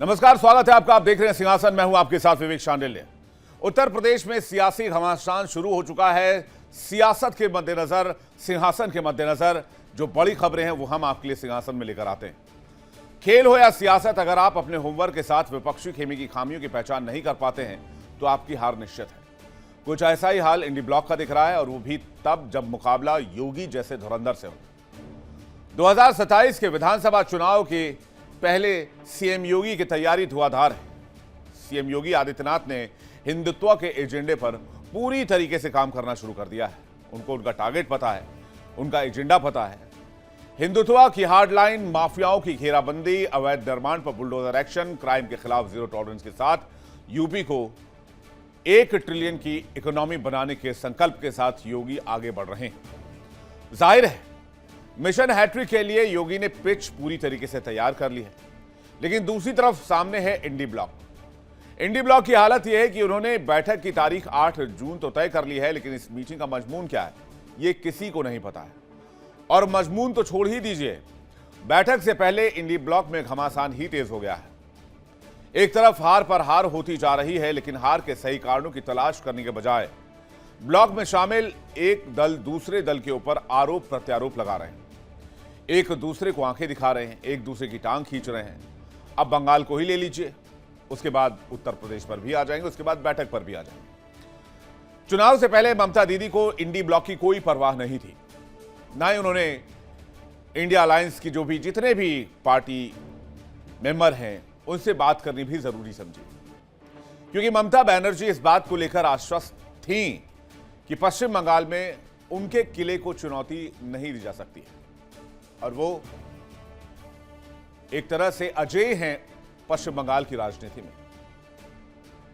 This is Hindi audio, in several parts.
नमस्कार, स्वागत है आपका। आप देख रहे हैं सिंहासन। मैं हूं आपके साथ विवेक शांडिल्य। उत्तर प्रदेश में सियासी घमासान शुरू हो चुका है। सियासत के मद्देनजर, सिंहासन के मद्देनजर जो बड़ी खबरें हैं वो हम आपके लिए सिंहासन में लेकर आते हैं। खेल हो या सियासत, अगर आप अपने होमवर्क के साथ विपक्षी खेमे की खामियों की पहचान नहीं कर पाते हैं तो आपकी हार निश्चित है। कुछ ऐसा ही हाल इंडी ब्लॉक का दिख रहा है, और वो भी तब जब मुकाबला योगी जैसे धुरंधर से हो। 2027 के विधानसभा चुनाव के पहले सीएम योगी की तैयारी धुआंधार है। सीएम योगी आदित्यनाथ ने हिंदुत्व के एजेंडे पर पूरी तरीके से काम करना शुरू कर दिया है। उनको उनका टारगेट पता है, उनका एजेंडा पता है। हिंदुत्व की हार्डलाइन, माफियाओं की घेराबंदी, अवैध निर्माण पर बुलडोजर एक्शन, क्राइम के खिलाफ जीरो टॉलरेंस के साथ यूपी को 1 ट्रिलियन की इकोनॉमी बनाने के संकल्प के साथ योगी आगे बढ़ रहे हैं। जाहिर है, मिशन हैट्रिक के लिए योगी ने पिच पूरी तरीके से तैयार कर ली है। लेकिन दूसरी तरफ सामने है इंडी ब्लॉक। इंडी ब्लॉक की हालत यह है कि उन्होंने बैठक की तारीख 8 जून तो तय कर ली है, लेकिन इस मीटिंग का मजमून क्या है यह किसी को नहीं पता है। और मजमून तो छोड़ ही दीजिए, बैठक से पहले इंडी ब्लॉक में घमासान ही तेज हो गया है। एक तरफ हार पर हार होती जा रही है, लेकिन हार के सही कारणों की तलाश करने के बजाय ब्लॉक में शामिल एक दल दूसरे दल के ऊपर आरोप प्रत्यारोप लगा रहे हैं, एक दूसरे को आंखें दिखा रहे हैं, एक दूसरे की टांग खींच रहे हैं। अब बंगाल को ही ले लीजिए, उसके बाद उत्तर प्रदेश पर भी आ जाएंगे, उसके बाद बैठक पर भी आ जाएंगे। चुनाव से पहले ममता दीदी को इंडी ब्लॉक की कोई परवाह नहीं थी, ना ही उन्होंने इंडिया अलायंस की जितने भी पार्टी मेंबर हैं उनसे बात करनी भी जरूरी समझी, क्योंकि ममता बनर्जी इस बात को लेकर आश्वस्त थीं कि पश्चिम बंगाल में उनके किले को चुनौती नहीं दी जा सकती है, और वो एक तरह से अजेय हैं पश्चिम बंगाल की राजनीति में।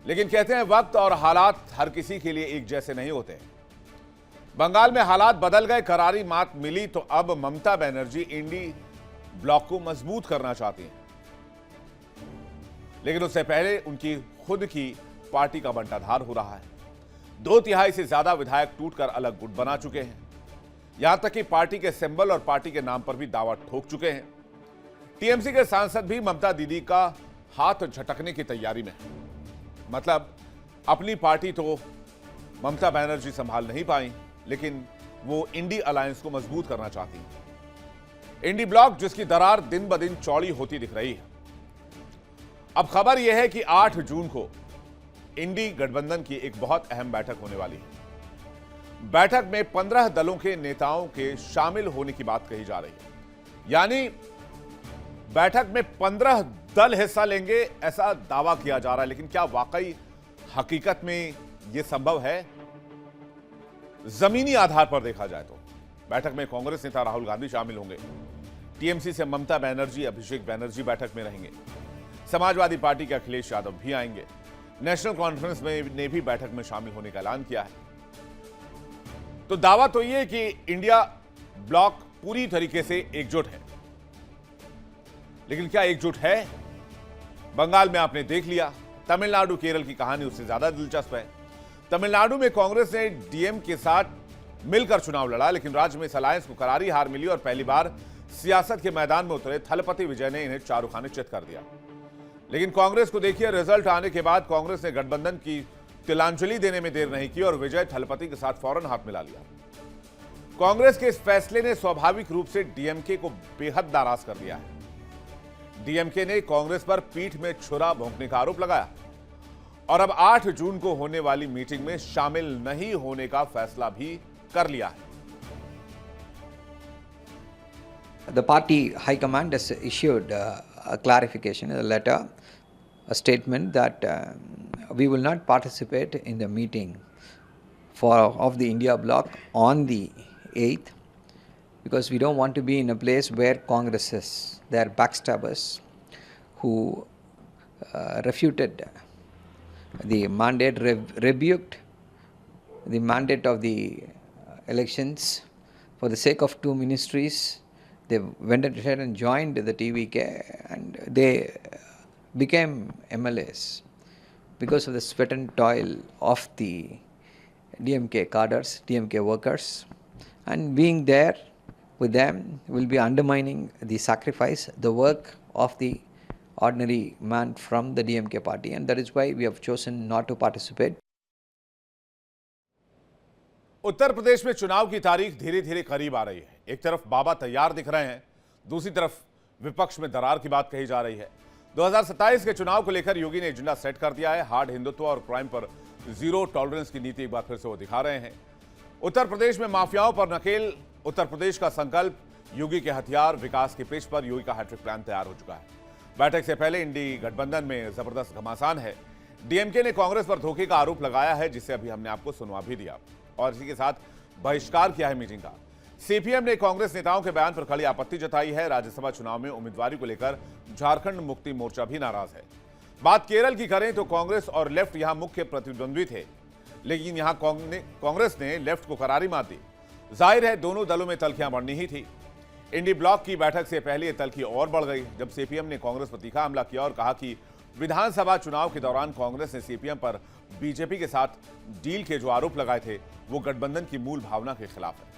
लेकिन कहते हैं वक्त और हालात हर किसी के लिए एक जैसे नहीं होते। बंगाल में हालात बदल गए, करारी मात मिली, तो अब ममता बनर्जी इंडी ब्लॉक को मजबूत करना चाहती हैं। लेकिन उससे पहले उनकी खुद की पार्टी का बंटाधार हो रहा है। 2/3 से ज्यादा विधायक टूटकर अलग गुट बना चुके हैं। यहां तक कि पार्टी के सिंबल और पार्टी के नाम पर भी दावा ठोक चुके हैं। टीएमसी के सांसद भी ममता दीदी का हाथ झटकने की तैयारी में है। मतलब अपनी पार्टी तो ममता बनर्जी संभाल नहीं पाई, लेकिन वो इंडी अलायंस को मजबूत करना चाहती हैं। इंडी ब्लॉक जिसकी दरार दिन ब दिन चौड़ी होती दिख रही है। अब खबर यह है कि 8 जून को इंडी गठबंधन की एक बहुत अहम बैठक होने वाली है। बैठक में 15 दलों के नेताओं के शामिल होने की बात कही जा रही है। यानी बैठक में 15 दल हिस्सा लेंगे, ऐसा दावा किया जा रहा है। लेकिन क्या वाकई हकीकत में यह संभव है? जमीनी आधार पर देखा जाए तो बैठक में कांग्रेस नेता राहुल गांधी शामिल होंगे, टीएमसी से ममता बनर्जी, अभिषेक बनर्जी बैठक में रहेंगे, समाजवादी पार्टी के अखिलेश यादव भी आएंगे, नेशनल कॉन्फ्रेंस ने भी बैठक में शामिल होने का ऐलान किया है। तो दावा तो यह कि इंडिया ब्लॉक पूरी तरीके से एकजुट है। लेकिन क्या एकजुट है? बंगाल में आपने देख लिया, तमिलनाडु केरल की कहानी उससे ज्यादा दिलचस्प है। तमिलनाडु में कांग्रेस ने डीएम के साथ मिलकर चुनाव लड़ा, लेकिन राज्य में इस अलायंस को करारी हार मिली और पहली बार सियासत के मैदान में उतरे थलपति विजय ने इन्हें चारुखाने चित कर दिया। लेकिन कांग्रेस को देखिए, रिजल्ट आने के बाद कांग्रेस ने गठबंधन की तिलांजलि देने में देर नहीं की और विजय थलपति के साथ फौरन हाथ मिला लिया। कांग्रेस के इस फैसले ने स्वाभाविक रूप से डीएमके को बेहद नाराज कर दिया है। डीएमके ने कांग्रेस पर पीठ में छुरा भोंकने का आरोप लगाया और अब 8 जून को होने वाली मीटिंग में शामिल नहीं होने का फैसला भी कर लिया है। The party high command has issued a clarification, a letter, a statement that we will not participate in the meeting of the India bloc on the 8th because we don't want to be in a place where Congress is. They are backstabbers who refuted the mandate, rebuked the mandate of the elections for the sake of 2 ministries. They went ahead and joined the TVK and they became MLAs because of the sweat and toil of the DMK cadres, DMK workers, and being there with them will be undermining the sacrifice, the work of the ordinary man from the DMK party, and that is why we have chosen not to participate. Uttar Pradesh में चुनाव की तारीख धीरे धीरे करीब आ रही है। एक तरफ बाबा तैयार दिख रहे हैं, दूसरी तरफ विपक्ष में दरार की बात कही जा रही है। 2027 के चुनाव को लेकर योगी ने एजेंडा सेट कर दिया है। हार्ड हिंदुत्व और क्राइम पर जीरो टॉलरेंस की नीति एक बार फिर से वो दिखा रहे हैं। उत्तर प्रदेश में माफियाओं पर नकेल, उत्तर प्रदेश का संकल्प, योगी के हथियार, विकास की पिच पर योगी का हैट्रिक प्लान तैयार हो चुका है। बैठक से पहले इंडी गठबंधन में जबरदस्त घमासान है। डीएमके ने कांग्रेस पर धोखे का आरोप लगाया है, जिसे अभी हमने आपको सुनवा भी दिया, और इसी के साथ बहिष्कार किया है मीटिंग का। सीपीएम ने कांग्रेस नेताओं के बयान पर खड़ी आपत्ति जताई है। राज्यसभा चुनाव में उम्मीदवारी को लेकर झारखंड मुक्ति मोर्चा भी नाराज है। बात केरल की करें तो कांग्रेस और लेफ्ट यहां मुख्य प्रतिद्वंद्वी थे, लेकिन यहां कांग्रेस ने लेफ्ट को करारी मार दी। जाहिर है दोनों दलों में तल्खियां बढ़नी ही थी। इंडी ब्लॉक की बैठक से पहले यह तल्खी और बढ़ गई, जब सीपीएम ने कांग्रेस पर तीखा हमला किया और कहा कि विधानसभा चुनाव के दौरान कांग्रेस ने सीपीएम पर बीजेपी के साथ डील के जो आरोप लगाए थे वो गठबंधन की मूल भावना के खिलाफ है।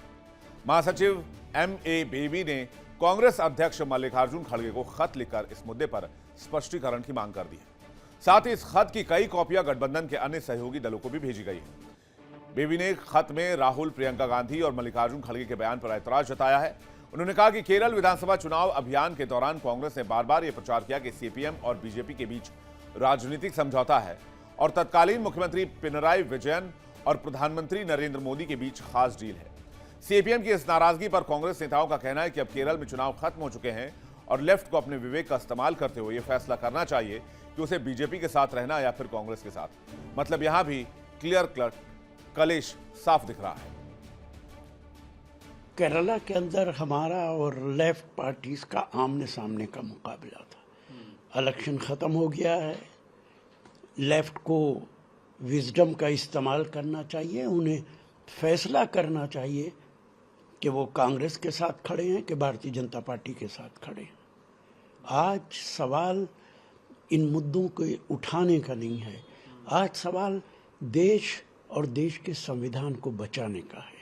महासचिव एमए बेबी ने कांग्रेस अध्यक्ष मल्लिकार्जुन खड़गे को खत लिखकर इस मुद्दे पर स्पष्टीकरण की मांग कर दी है। साथ ही इस खत की कई कॉपियां गठबंधन के अन्य सहयोगी दलों को भी भेजी गई है। बेबी ने खत में राहुल, प्रियंका गांधी और मल्लिकार्जुन खड़गे के बयान पर ऐतराज जताया है। उन्होंने कहा कि केरल विधानसभा चुनाव अभियान के दौरान कांग्रेस ने बार बार यह प्रचार किया कि सीपीएम और बीजेपी के बीच राजनीतिक समझौता है और तत्कालीन मुख्यमंत्री पिनराई विजयन और प्रधानमंत्री नरेंद्र मोदी के बीच खास डील है। सीपीएम की इस नाराजगी पर कांग्रेस नेताओं का कहना है कि अब केरल में चुनाव खत्म हो चुके हैं और लेफ्ट को अपने विवेक का इस्तेमाल करते हुए यह फैसला करना चाहिए कि उसे बीजेपी के साथ रहना या फिर कांग्रेस के साथ। मतलब यहां भी क्लियर कट कलेश साफ दिख रहा है। केरला के अंदर हमारा और लेफ्ट पार्टीज का आमने सामने का मुकाबला था। इलेक्शन ख़त्म हो गया है। लेफ्ट को विजडम का इस्तेमाल करना चाहिए, उन्हें फैसला करना चाहिए कि वो कांग्रेस के साथ खड़े हैं कि भारतीय जनता पार्टी के साथ खड़े हैं। आज सवाल इन मुद्दों को उठाने का नहीं है, आज सवाल देश और देश के संविधान को बचाने का है।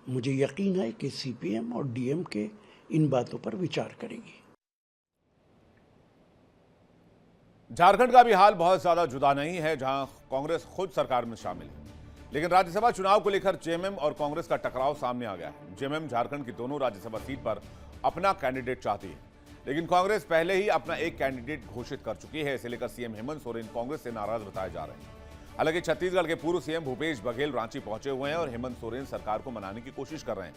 मुझे यकीन है कि सीपीएम और डीएमके इन बातों पर विचार करेगी। झारखंड का भी हाल बहुत ज्यादा जुदा नहीं है, जहां कांग्रेस खुद सरकार में शामिल है, लेकिन राज्यसभा चुनाव को लेकर जेएमएम और कांग्रेस का टकराव सामने आ गया है। जेएमएम झारखंड की दोनों राज्यसभा सीट पर अपना कैंडिडेट चाहती है, लेकिन कांग्रेस पहले ही अपना एक कैंडिडेट घोषित कर चुकी है। इसे लेकर सीएम हेमंत सोरेन कांग्रेस से नाराज बताए जा रहे हैं। हालांकि छत्तीसगढ़ के पूर्व सीएम भूपेश बघेल रांची पहुंचे हुए हैं और हेमंत सोरेन सरकार को मनाने की कोशिश कर रहे हैं,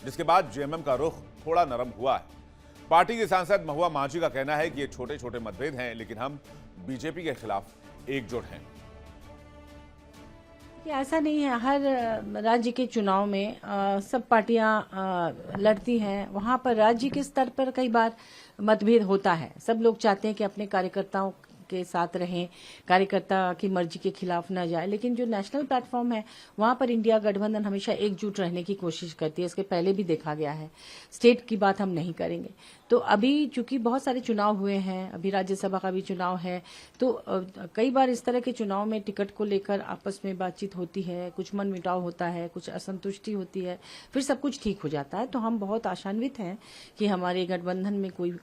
जिसके बाद जेएमएम का रुख थोड़ा नरम हुआ है। पार्टी के सांसद महुआ माझी का कहना है कि ये छोटे छोटे मतभेद हैं, लेकिन हम बीजेपी के खिलाफ एकजुट हैं। ऐसा नहीं है, हर राज्य के चुनाव में सब पार्टियां लड़ती हैं। वहां पर राज्य के स्तर पर कई बार मतभेद होता है। सब लोग चाहते हैं कि अपने कार्यकर्ताओं के साथ रहें, कार्यकर्ता की मर्जी के खिलाफ न जाए, लेकिन जो नेशनल प्लेटफॉर्म है वहां पर इंडिया गठबंधन हमेशा एकजुट रहने की कोशिश करती है। इसके पहले भी देखा गया है। स्टेट की बात हम नहीं करेंगे। तो अभी चूंकि बहुत सारे चुनाव हुए हैं, अभी राज्यसभा का भी चुनाव है, तो कई बार इस तरह के चुनाव में टिकट को लेकर आपस में बातचीत होती है, कुछ मन मुटाव होता है, कुछ असंतुष्टि होती है, फिर सब कुछ ठीक हो जाता है। तो हम बहुत आशान्वित हैं कि हमारे गठबंधन में कोई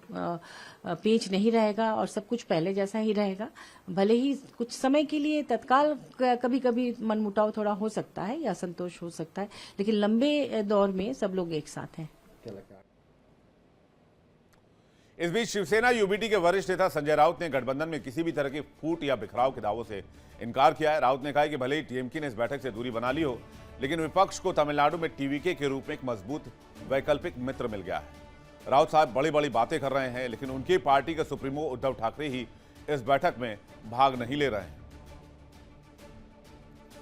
पेच नहीं रहेगा और सब कुछ पहले जैसा ही रहेगा। भले ही कुछ समय के लिए तत्काल कभी कभी मनमुटाव थोड़ा हो सकता है या असंतोष हो सकता है, लेकिन लंबे दौर में सब लोग एक साथ हैं। इस बीच शिवसेना यूबीटी के वरिष्ठ नेता संजय राउत ने गठबंधन में किसी भी तरह की फूट या बिखराव के दावों से इनकार किया है। राउत ने कहा कि भले ही टीएमके ने इस बैठक से दूरी बना ली हो, लेकिन विपक्ष को तमिलनाडु में टीवीके के रूप में एक मजबूत वैकल्पिक मित्र मिल गया है। राउत साहब बड़ी बड़ी बातें कर रहे हैं, लेकिन उनकी पार्टी के सुप्रीमो उद्धव ठाकरे ही इस बैठक में भाग नहीं ले रहे हैं।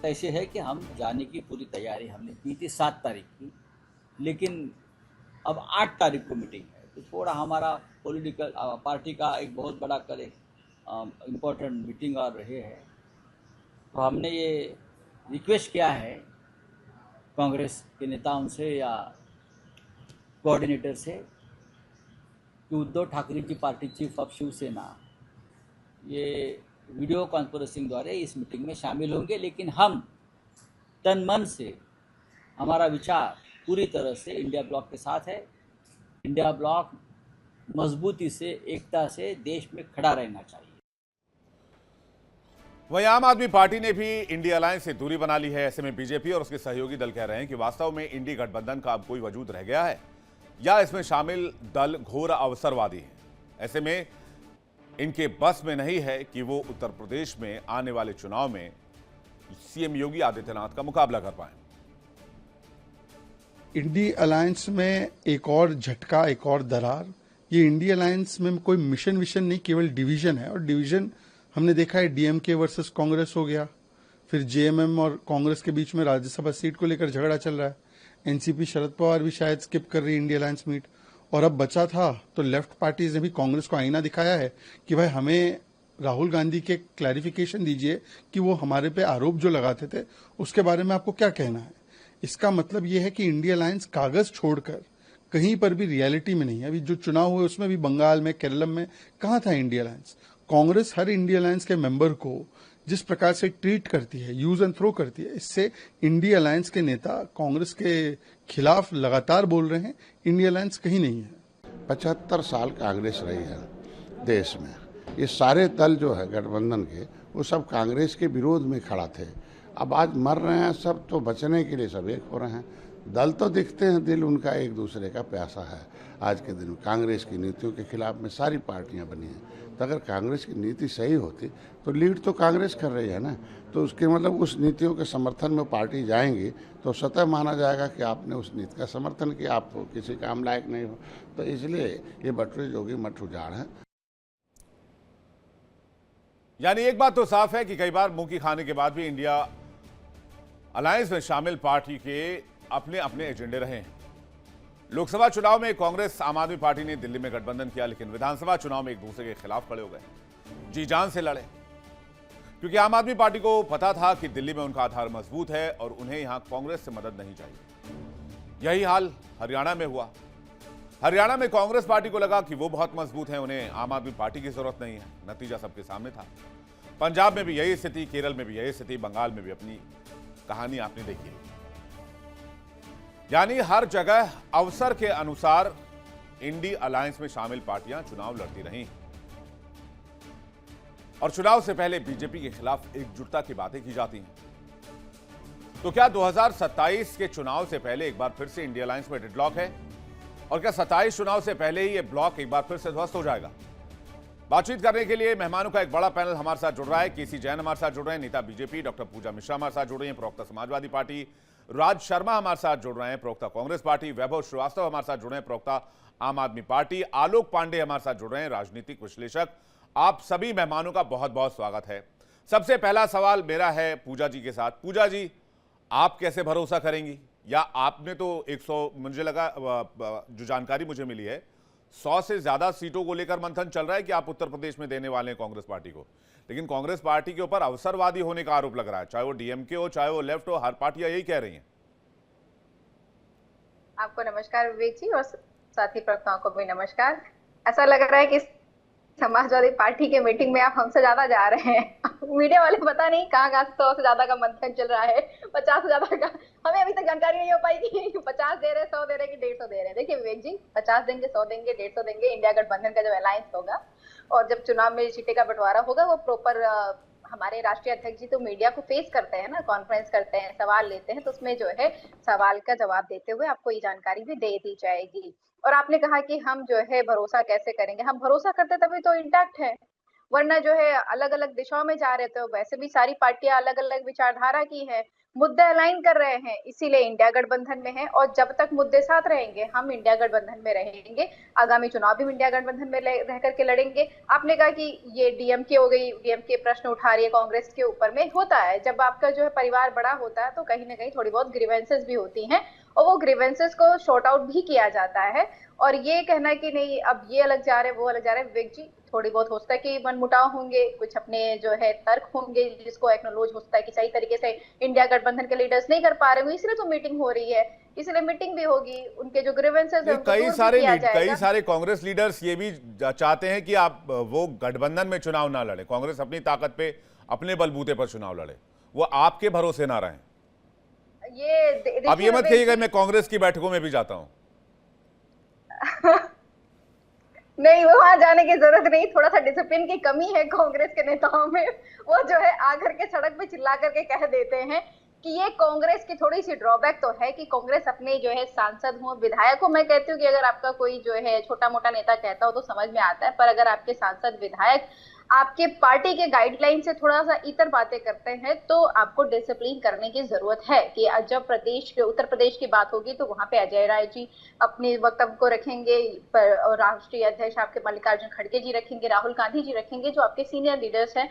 ऐसे है कि हम जाने की पूरी तैयारी हमने की थी 7 तारीख की, लेकिन अब 8 तारीख को मीटिंग है, तो थोड़ा हमारा पॉलिटिकल पार्टी का एक बहुत बड़ा कल इम्पोर्टेंट मीटिंग और रहे है। तो हमने ये रिक्वेस्ट किया है कांग्रेस के नेताओं से या कोऑर्डिनेटर से कि उद्धव ठाकरे की पार्टी चीफ ऑफ शिवसेना ये वीडियो कॉन्फ्रेंसिंग द्वारा इस मीटिंग में शामिल होंगे, लेकिन हम तन मन से हमारा विचार पूरी तरह से इंडिया ब्लॉक के साथ है। इंडिया ब्लॉक मजबूती से, एकता से देश में खड़ा रहना चाहिए। वहीं आम आदमी पार्टी ने भी इंडिया अलायंस से दूरी बना ली है। ऐसे में बीजेपी और उसके सहयोगी दल कह रहे हैं कि वास्तव में इंडी गठबंधन का अब कोई वजूद रह गया है या इसमें शामिल दल घोर अवसरवादी हैं। ऐसे में इनके बस में नहीं है कि वो उत्तर प्रदेश में आने वाले चुनाव में सीएम योगी आदित्यनाथ का मुकाबला कर पाए। इंडी अलायंस में एक और झटका, एक और दरार। ये इंडी अलायंस में कोई मिशन विशन नहीं, केवल डिवीजन है। और डिवीजन हमने देखा है, डीएमके वर्सेस कांग्रेस हो गया, फिर जेएमएम और कांग्रेस के बीच में राज्यसभा सीट को लेकर झगड़ा चल रहा है। एनसीपी शरद पवार भी शायद स्किप कर रही है इंडी अलायंस मीट। और अब बचा था तो लेफ्ट पार्टीज ने भी कांग्रेस को आईना दिखाया है कि भाई हमें राहुल गांधी के क्लैरिफिकेशन दीजिए कि वो हमारे पे आरोप जो लगाते थे उसके बारे में आपको क्या कहना है। इसका मतलब ये है कि इंडिया अलायंस कागज छोड़कर कहीं पर भी रियलिटी में नहीं है। अभी जो चुनाव हुए उसमें भी बंगाल में, केरलम में कहाँ था इंडिया अलायंस। कांग्रेस हर इंडिया अलायंस के मेंबर को जिस प्रकार से ट्रीट करती है, यूज एंड थ्रो करती है, इससे इंडिया अलायंस के नेता कांग्रेस के खिलाफ लगातार बोल रहे हैं। इंडिया अलायंस कहीं नहीं है। 75 साल कांग्रेस रही है देश में। ये सारे दल जो है गठबंधन के, वो सब कांग्रेस के विरोध में खड़ा थे। अब आज मर रहे हैं सब, तो बचने के लिए सब एक हो रहे हैं। दल तो दिखते हैं, दिल उनका एक दूसरे का प्यासा है। आज के दिन कांग्रेस की नीतियों के खिलाफ में सारी पार्टियां बनी हैं। तो अगर कांग्रेस की नीति सही होती तो लीड तो कांग्रेस कर रही है ना, तो उसके मतलब उस नीतियों के समर्थन में पार्टी जाएंगी तो स्वतः माना जाएगा कि आपने उस नीति का समर्थन किया, आप किसी काम लायक नहीं हो। तो इसलिए ये बटुए जोगी मठ उजाड़ है। यानी एक बात तो साफ है कि कई बार मुंह की खाने के बाद भी इंडिया अलायंस में शामिल पार्टी के अपने अपने एजेंडे रहे हैं। लोकसभा चुनाव में कांग्रेस आम आदमी पार्टी ने दिल्ली में गठबंधन किया, लेकिन विधानसभा चुनाव में एक दूसरे के खिलाफ खड़े हो गए, जी जान से लड़े, क्योंकि आम आदमी पार्टी को पता था कि दिल्ली में उनका आधार मजबूत है और उन्हें यहां कांग्रेस से मदद नहीं चाहिए। यही हाल हरियाणा में हुआ। हरियाणा में कांग्रेस पार्टी को लगा कि वो बहुत मजबूत है, उन्हें आम आदमी पार्टी की जरूरत नहीं है। नतीजा सबके सामने था। पंजाब में भी यही स्थिति, केरल में भी यही स्थिति, बंगाल में भी अपनी कहानी आपने देखी। यानी हर जगह अवसर के अनुसार इंडी अलायंस में शामिल पार्टियां चुनाव लड़ती रही और चुनाव से पहले बीजेपी के खिलाफ एकजुटता की बातें की जाती हैं। तो क्या 2027 के चुनाव से पहले एक बार फिर से इंडिया अलायंस में डेडलॉक है? और क्या 27 चुनाव से पहले ही यह ब्लॉक एक बार फिर से ध्वस्त हो जाएगा? बातचीत करने के लिए मेहमानों का एक बड़ा पैनल हमारे साथ जुड़ रहा है। केसी जैन हमारे साथ जुड़ रहे हैं, नेता बीजेपी, डॉक्टर पूजा मिश्रा हमारे साथ जुड़ रही हैं, प्रवक्ता समाजवादी पार्टी, राज शर्मा हमारे साथ जुड़ रहे हैं, प्रवक्ता कांग्रेस पार्टी, वैभव श्रीवास्तव हमारे साथ जुड़ रहे हैं, प्रवक्ता आम आदमी पार्टी, आलोक पांडे हमारे साथ जुड़ रहे हैं, राजनीतिक विश्लेषक। आप सभी मेहमानों का बहुत बहुत स्वागत है। सबसे पहला सवाल मेरा है पूजा जी के साथ। पूजा जी, आप कैसे भरोसा करेंगी, या आपने तो 100, मुझे लगा जो जानकारी मुझे मिली है 100 से ज्यादा सीटों को लेकर मंथन चल रहा है कि आप उत्तर प्रदेश में देने वाले हैं कांग्रेस पार्टी को, लेकिन कांग्रेस पार्टी के ऊपर अवसरवादी होने का आरोप लग रहा है, चाहे वो डीएमके हो चाहे वो लेफ्ट हो, हर पार्टियां यही कह रही हैं। आपको नमस्कार विवेक जी, और साथी प्रवक्ताओं को भी नमस्कार। ऐसा लग रहा है कि समाजवादी पार्टी के मीटिंग में आप हमसे ज्यादा जा रहे हैं। मीडिया वाले पता नहीं कहाँ 100 से ज्यादा का मंथन चल रहा है, 50 से ज्यादा का। हमें अभी तक जानकारी नहीं हो पाई कि 50 दे रहे, 100 दे रहे कि 150 दे रहे हैं। देखिए विवेक जी, 50 देंगे, 100 देंगे, 150 देंगे, इंडिया गठबंधन का जब अलायंस होगा और जब चुनाव में सीटें का बंटवारा होगा, वो प्रॉपर हमारे राष्ट्रीय अध्यक्ष जी तो मीडिया को फेस करते हैं ना, कॉन्फ्रेंस करते हैं, सवाल लेते हैं, तो उसमें जो है सवाल का जवाब देते हुए आपको ये जानकारी भी दे दी जाएगी। और आपने कहा कि हम जो है भरोसा कैसे करेंगे, हम भरोसा करते तभी तो इंटैक्ट है, वरना जो है अलग अलग दिशाओं में जा रहे थे। वैसे भी सारी पार्टियां अलग अलग विचारधारा की है, मुद्दे अलाइन कर रहे हैं, इसीलिए इंडिया गठबंधन में है। और जब तक मुद्दे साथ रहेंगे हम इंडिया गठबंधन में रहेंगे, आगामी चुनाव भी इंडिया गठबंधन में रह करके लड़ेंगे। आपने कहा कि ये डीएमके हो गई, डीएमके प्रश्न उठा रही है कांग्रेस के ऊपर में। होता है, जब आपका जो है परिवार बड़ा होता है तो कहीं ना कहीं थोड़ी बहुत ग्रीवेंसेस भी होती हैं और वो ग्रीवेंसेस को शॉर्ट आउट भी किया जाता है। और ये कहना कि नहीं अब ये अलग जा रहे वो अलग जा रहे, विवेक जी थोड़ी बहुत हो सकता है कि मनमुटाव होंगे, कुछ अपने जो है तर्क होंगे जिसको एक्नोलॉज होता है कि सही तरीके से इंडिया गठबंधन के लीडर्स नहीं कर पा रहे होंगे, इसलिए तो मीटिंग हो रही है, इसलिए मीटिंग भी होगी, उनके जो ग्रीवेंसेस है कई सारे कांग्रेस लीडर्स ये भी चाहते हैं कि आप वो गठबंधन में चुनाव ना लड़े, कांग्रेस अपनी ताकत पे अपने बलबूते पर चुनाव लड़े, वो आपके भरोसे ना रहें। अब ये मत कहिएगा मैं कांग्रेस की बैठकों में भी जाता हूं। नहीं, वो वहां जाने की जरूरत नहीं, थोड़ा सा डिसिप्लिन की कमी है कांग्रेस के नेताओं में। वो जो है आकर के सड़क पे चिल्ला करके कह देते हैं कि ये कांग्रेस की थोड़ी सी ड्रॉबैक तो है कि कांग्रेस अपने जो है सांसद हो, विधायक हो। मैं कहती हूँ कि अगर आपका कोई जो है छोटा मोटा नेता कहता हो तो समझ में आता है, पर अगर आपके सांसद विधायक आपके पार्टी के गाइडलाइन से थोड़ा सा इतर बातें करते हैं तो आपको डिसिप्लिन करने की जरूरत है। कि जब प्रदेश के उत्तर प्रदेश की बात होगी तो वहां पे अजय राय जी अपने वक्तव्य को रखेंगे, और राष्ट्रीय अध्यक्ष आपके मल्लिकार्जुन खड़गे जी रखेंगे, राहुल गांधी जी रखेंगे, जो आपके सीनियर लीडर्स हैं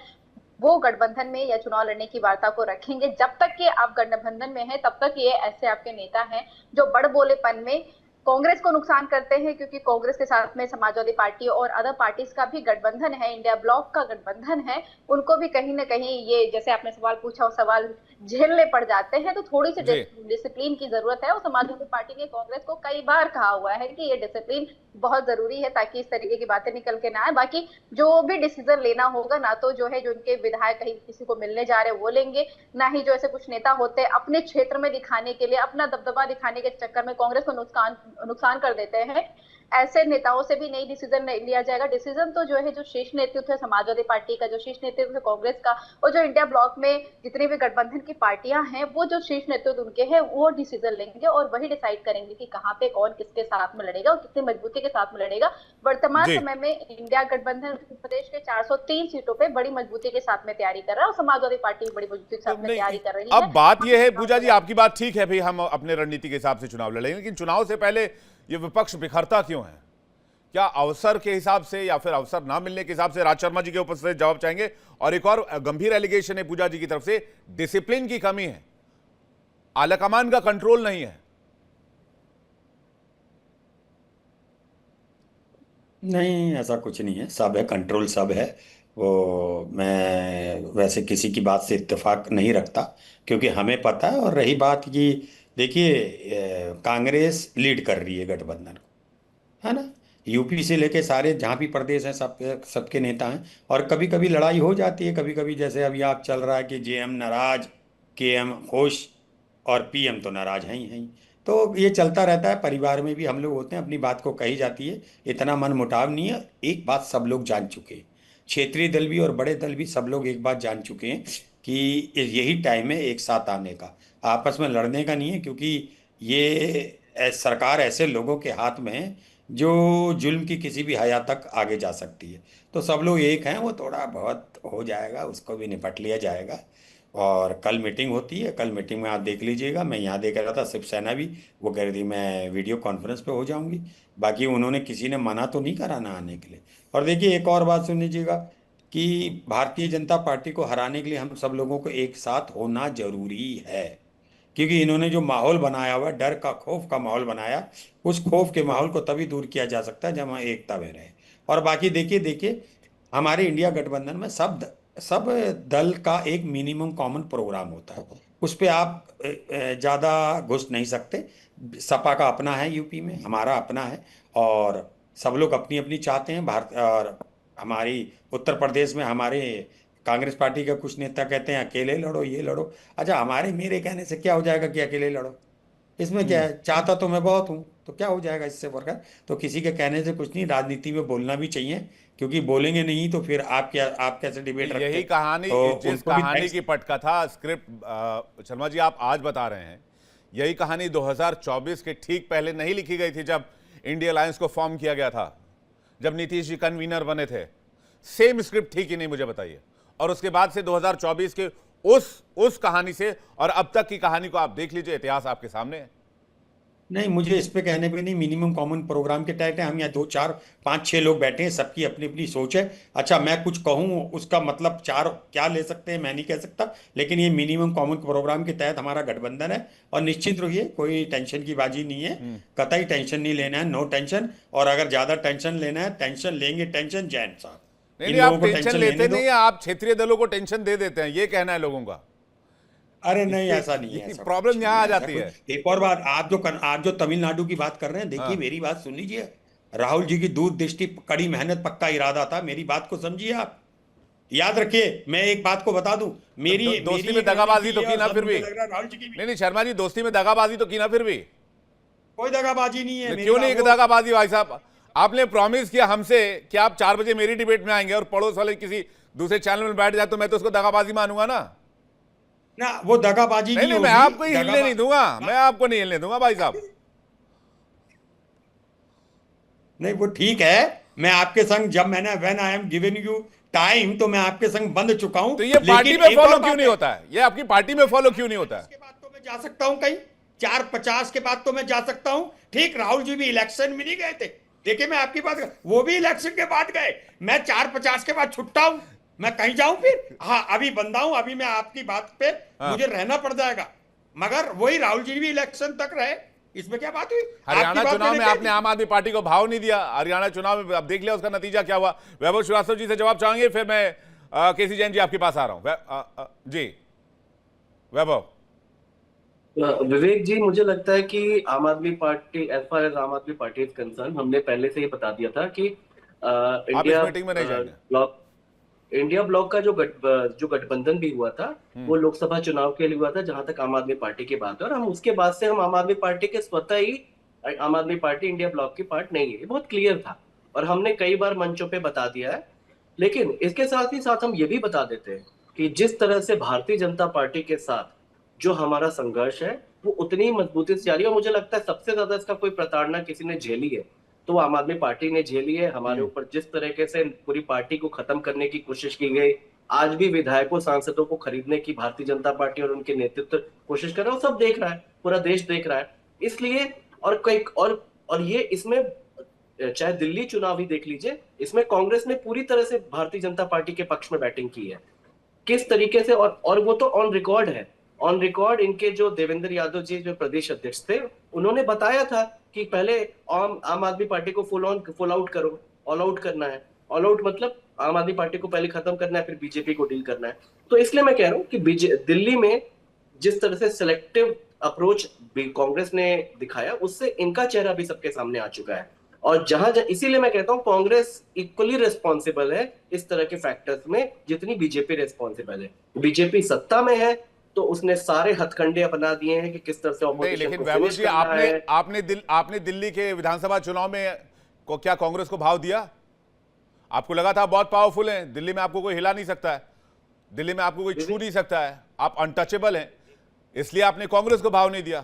वो गठबंधन में या चुनाव लड़ने की वार्ता को रखेंगे। जब तक कि आप गठबंधन में हैं तब तक ये ऐसे आपके नेता हैं जो बड़ बोलेपन में कांग्रेस को नुकसान करते हैं, क्योंकि कांग्रेस के साथ में समाजवादी पार्टी और अदर पार्टीज का भी गठबंधन है, इंडिया ब्लॉक का गठबंधन है। उनको भी कहीं ना कहीं ये जैसे आपने सवाल पूछा वो सवाल झेलने पड़ जाते हैं। तो थोड़ी सी डिसिप्लिन की जरूरत है, और समाजवादी पार्टी ने कांग्रेस को कई बार कहा हुआ है कि ये डिसिप्लिन बहुत जरूरी है ताकि इस तरीके की बातें निकल के ना आए। बाकी जो भी डिसीजन लेना होगा ना तो जो है जो उनके विधायक कहीं किसी को मिलने जा रहे हैं वो लेंगे, ना ही जो ऐसे कुछ नेता होते हैं अपने क्षेत्र में दिखाने के लिए, अपना दबदबा दिखाने के चक्कर में कांग्रेस को नुकसान कर देते हैं। ऐसे नेताओं से भी नहीं डिसीजन लिया जाएगा। डिसीजन तो जो है जो शीर्ष नेतृत्व है समाजवादी पार्टी का, जो शीर्ष नेतृत्व है कांग्रेस का, और जो इंडिया ब्लॉक में जितनी भी गठबंधन की पार्टियां हैं वो जो शीर्ष नेतृत्व उनके हैं वो डिसीजन लेंगे और वही डिसाइड करेंगे कि कहां पे कौन किसके साथ में लड़ेगा और कितनी मजबूती के साथ में लड़ेगा। वर्तमान समय में इंडिया गठबंधन उत्तर प्रदेश के 403 सीटों पे बड़ी मजबूती के साथ में तैयारी कर रहा है और समाजवादी पार्टी बड़ी मजबूती के साथ में तैयारी कर रही है। अब बात यह है पूजा जी, आपकी बात ठीक है भाई, हम अपने रणनीति के हिसाब से चुनाव लड़ेंगे, लेकिन चुनाव से पहले ये विपक्ष बिखरता क्यों है? क्या अवसर के हिसाब से या फिर अवसर ना मिलने के हिसाब से? राज शर्मा जी के ऊपर से जवाब चाहेंगे। और एक और गंभीर एलिगेशन है पूजा जी की तरफ से, डिसिप्लिन की कमी है, आलाकमान का कंट्रोल नहीं है। नहीं, ऐसा कुछ नहीं है, सब है, कंट्रोल सब है। वो मैं वैसे किसी की बात से इत्तेफाक नहीं रखता, क्योंकि हमें पता है। और रही बात कि देखिए, कांग्रेस लीड कर रही है गठबंधन को, है ना। यूपी से लेके सारे जहाँ भी प्रदेश हैं सबके नेता हैं, और कभी कभी लड़ाई हो जाती है। कभी कभी जैसे अभी आप चल रहा है कि जेएम नाराज, केएम खुश, और पीएम तो नाराज हैं ही। तो ये चलता रहता है, परिवार में भी हम लोग होते हैं, अपनी बात को कही जाती है, इतना मन मुटाव नहीं है। एक बात सब लोग जान चुके हैं, क्षेत्रीय दल भी और बड़े दल भी, सब लोग एक बात जान चुके हैं कि यही टाइम है एक साथ आने का, आपस में लड़ने का नहीं है। क्योंकि ये सरकार ऐसे लोगों के हाथ में है जो जुल्म की किसी भी हया तक आगे जा सकती है। तो सब लोग एक हैं, वो थोड़ा बहुत हो जाएगा, उसको भी निपट लिया जाएगा। और कल मीटिंग होती है, कल मीटिंग में आप देख लीजिएगा। मैं यहाँ देख रहा था, शिवसेना भी वो कह रही थी मैं वीडियो कॉन्फ्रेंस पे हो जाऊंगी। बाकी उन्होंने, किसी ने मना तो नहीं करा ना आने के लिए। और देखिए एक और बात सुन लीजिएगा कि भारतीय जनता पार्टी को हराने के लिए हम सब लोगों को एक साथ होना जरूरी है। क्योंकि इन्होंने जो माहौल बनाया हुआ, डर का, खौफ का माहौल बनाया, उस खौफ के माहौल को तभी दूर किया जा सकता है जब हम एकता में रहे। और बाकी देखिए हमारे इंडिया गठबंधन में सब दल का एक मिनिमम कॉमन प्रोग्राम होता है, उस पर आप ज़्यादा घुस नहीं सकते। सपा का अपना है यूपी में, हमारा अपना है, और सब लोग अपनी अपनी चाहते हैं। भारत और हमारी उत्तर प्रदेश में हमारे कांग्रेस पार्टी के कुछ नेता कहते हैं अकेले लड़ो, ये लड़ो। अच्छा, मेरे कहने से क्या हो जाएगा कि अकेले लड़ो? इसमें क्या है, चाहता तो मैं बहुत हूँ, तो क्या हो जाएगा इससे बढ़कर? तो किसी के कहने से कुछ नहीं, राजनीति में बोलना भी चाहिए, क्योंकि बोलेंगे नहीं तो फिर आप कैसे डिबेट रखते? यही कहानी, तो जिस कहानी की पटकथा स्क्रिप्ट शर्मा जी आप आज बता रहे हैं, यही कहानी 2024 के ठीक पहले नहीं लिखी गई थी, जब इंडिया अलायंस को फॉर्म किया गया था, जब नीतीश जी कन्वीनर बने थे। सेम स्क्रिप्ट थी कि नहीं, मुझे बताइए। और उसके बाद से 2024 के उस कहानी से और अब तक की कहानी को आप देख लीजिए, इतिहास आपके सामने है। नहीं, मुझे इस पे कहने पे नहीं, मिनिमम कॉमन प्रोग्राम के तहत है। हम यहाँ 2, 4, 5, 6 लोग बैठे हैं, सबकी अपनी अपनी सोच है। अच्छा, मैं कुछ कहूँ उसका मतलब 4 क्या ले सकते हैं मैं नहीं कह सकता, लेकिन ये मिनिमम कॉमन प्रोग्राम के तहत हमारा गठबंधन है। और निश्चित रहिए, कोई टेंशन की बाजी नहीं है, कतई टेंशन नहीं लेना है, नो टेंशन। और अगर ज्यादा टेंशन लेना है, टेंशन लेंगे, टेंशन जैन साहब। नहीं, आप टेंशन लेते नहीं है, आप क्षेत्रीय दलों को टेंशन दे देते हैं, ये कहना है लोगों का। अरे नहीं, ऐसा नहीं है। प्रॉब्लम यहाँ आ जाती है। एक और बात, आप जो तमिलनाडु की बात कर रहे हैं, देखिए मेरी बात सुन लीजिए। राहुल जी की दूरदृष्टि, कड़ी मेहनत, पक्का इरादा था। मेरी बात को समझिए, आप याद रखिए। मैं एक बात को बता दूं, मेरी दोस्ती में दगाबाजी तो की ना फिर भी? राहुल जी की नहीं शर्मा जी, दोस्ती में दगाबाजी तो की ना फिर भी? कोई दगाबाजी नहीं है। क्यों नहीं दगाबाजी भाई साहब? आपने प्रॉमिस किया हमसे कि आप 4 बजे मेरी डिबेट में आएंगे और पड़ोस वाले किसी दूसरे चैनल में बैठ जाए तो मैं तो उसको दगाबाजी मानूंगा ना। वो दगाबाजी नहीं, मैं आपको ही हिलने नहीं दूंगा, मैं आपको नहीं हिलने दूंगा भाई साहब। नहीं, वो ठीक है, मैं आपके संग जब मैंने when I am given you time तो मैं आपके संग बंध चुका हूं। तो ये पार्टी में फॉलो क्यों नहीं होता है? ये आपकी पार्टी में फॉलो क्यों नहीं होता है? के बाद तो मैं जा सकता हूं कहीं 4:50 के बाद तो मैं जा सकता हूं। ठीक, राहुल जी भी इलेक्शन में नहीं गए थे, देखिए मैं आपकी बात, वो भी इलेक्शन के बाद गए, मैं 4:50 के बाद छुट्टा हूं, मैं कहीं जाऊं फिर? हाँ, अभी बंदा हूं, अभी मैं आपकी बात पे मुझे रहना पड़ जाएगा, मगर वही राहुल जी भी इलेक्शन तक रहे, इसमें क्या बात हुई? हरियाणा चुनाव में आपने आम आदमी पार्टी को भाव नहीं दिया, हरियाणा चुनाव में अब देख लिया उसका नतीजा क्या हुआ। वैभव श्रीवास्तव जी से जवाब चाहेंगे, फिर मैं केसी जैन जी आपके पास आ रहा हूं। जी वैभव। विवेक जी, मुझे लगता है कि आम आदमी पार्टी, एज फार एज आम आदमी पार्टी इज कंसर्न, हमने पहले से ही बता दिया था कि इंडिया मीटिंग में नहीं जाएंगे। इंडिया ब्लॉक का जो गठबंधन भी हुआ था वो लोकसभा चुनाव के लिए हुआ था, जहां तक आम आदमी पार्टी की बात है, और हम उसके बाद से हम आम आदमी पार्टी के स्वतः ही आम आदमी पार्टी इंडिया ब्लॉक की पार्ट नहीं है, ये बहुत क्लियर था और हमने कई बार मंचों पे बता दिया है। लेकिन इसके साथ ही साथ हम ये भी बता देते हैं कि जिस तरह से भारतीय जनता पार्टी के साथ जो हमारा संघर्ष है वो उतनी मजबूती से जारी है, और मुझे लगता है सबसे ज्यादा इसका कोई प्रताड़ना किसी ने झेली है तो आम आदमी पार्टी ने झेली है। हमारे ऊपर जिस तरीके से पूरी पार्टी को खत्म करने की कोशिश की गई, आज भी विधायकों सांसदों को खरीदने की भारतीय जनता पार्टी और उनके नेतृत्व कोशिश कर रहे हैं, सब देख रहा है, पूरा देश देख रहा है। इसलिए और कई और ये इसमें चाहे दिल्ली चुनाव ही देख लीजिए, इसमें कांग्रेस ने पूरी तरह से भारतीय जनता पार्टी के पक्ष में बैटिंग की है, किस तरीके से, और वो तो ऑन रिकॉर्ड है। ऑन रिकॉर्ड इनके जो देवेंद्र यादव जी जो प्रदेश अध्यक्ष थे, उन्होंने बताया था कि पहले आम आदमी पार्टी को फुल आउट करो, ऑल आउट करना है। ऑल आउट मतलब आम आदमी पार्टी को पहले खत्म करना है, फिर बीजेपी को डील करना है। तो इसलिए मैं कह रहा हूं कि दिल्ली में जिस तरह से सिलेक्टिव अप्रोच कांग्रेस ने दिखाया, उससे इनका चेहरा भी सबके सामने आ चुका है। और जहां इसीलिए मैं कहता हूं कांग्रेस इक्वली रिस्पॉन्सिबल है इस तरह के फैक्टर्स में जितनी बीजेपी रिस्पॉन्सिबल है। बीजेपी सत्ता में है तो उसने सारे हथकंडे अपना दिए हैं कि किस तरह से ऑपोजिशन लेकिन को वैभव फिनिश जी, करना है। आपने दिल्ली के विधानसभा चुनाव में को क्या कांग्रेस को भाव दिया? आपको लगा था बहुत पावरफुल है, दिल्ली में आपको कोई हिला नहीं सकता है, दिल्ली में आपको कोई छू नहीं सकता है, आप अनटचेबल हैं, इसलिए आपने कांग्रेस को भाव नहीं दिया?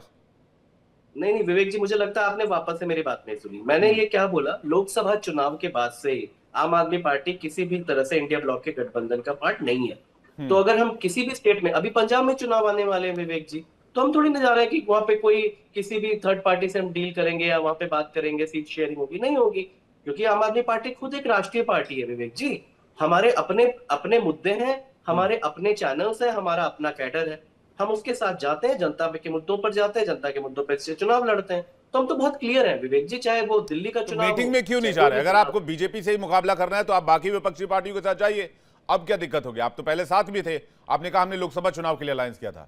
नहीं विवेक जी, मुझे लगता है आपने वापस से मेरी बात नहीं सुनी। मैंने ये क्या बोला, लोकसभा चुनाव के बाद से आम आदमी पार्टी किसी भी तरह से इंडिया ब्लॉक के गठबंधन का पार्ट नहीं है। तो अगर हम किसी भी स्टेट में, अभी पंजाब में चुनाव आने वाले हैं विवेक जी, तो हम थोड़ी ना जा रहे हैं कि वहां पे कोई किसी भी थर्ड पार्टी से हम डील करेंगे या वहां पे बात करेंगे, सीट शेयरिंग होगी, नहीं होगी, क्योंकि आम आदमी पार्टी खुद एक राष्ट्रीय पार्टी है विवेक जी। हमारे अपने मुद्दे हैं, हमारे अपने चैनल्स हैं, हमारा अपना कैडर है, हम उसके साथ जाते हैं, जनता के मुद्दों पर जाते हैं, जनता के मुद्दों पर चुनाव लड़ते हैं। तो हम तो बहुत क्लियर हैं विवेक जी, चाहे वो दिल्ली का चुनाव मीटिंग में क्यों नहीं जा रहे? अगर आपको बीजेपी से ही मुकाबला करना है तो आप बाकी विपक्षी पार्टियों के साथ जाइए, अब क्या दिक्कत होगी? आप तो पहले साथ भी थे, आपने कहा हमने लोकसभा चुनाव के लिए अलायंस किया था।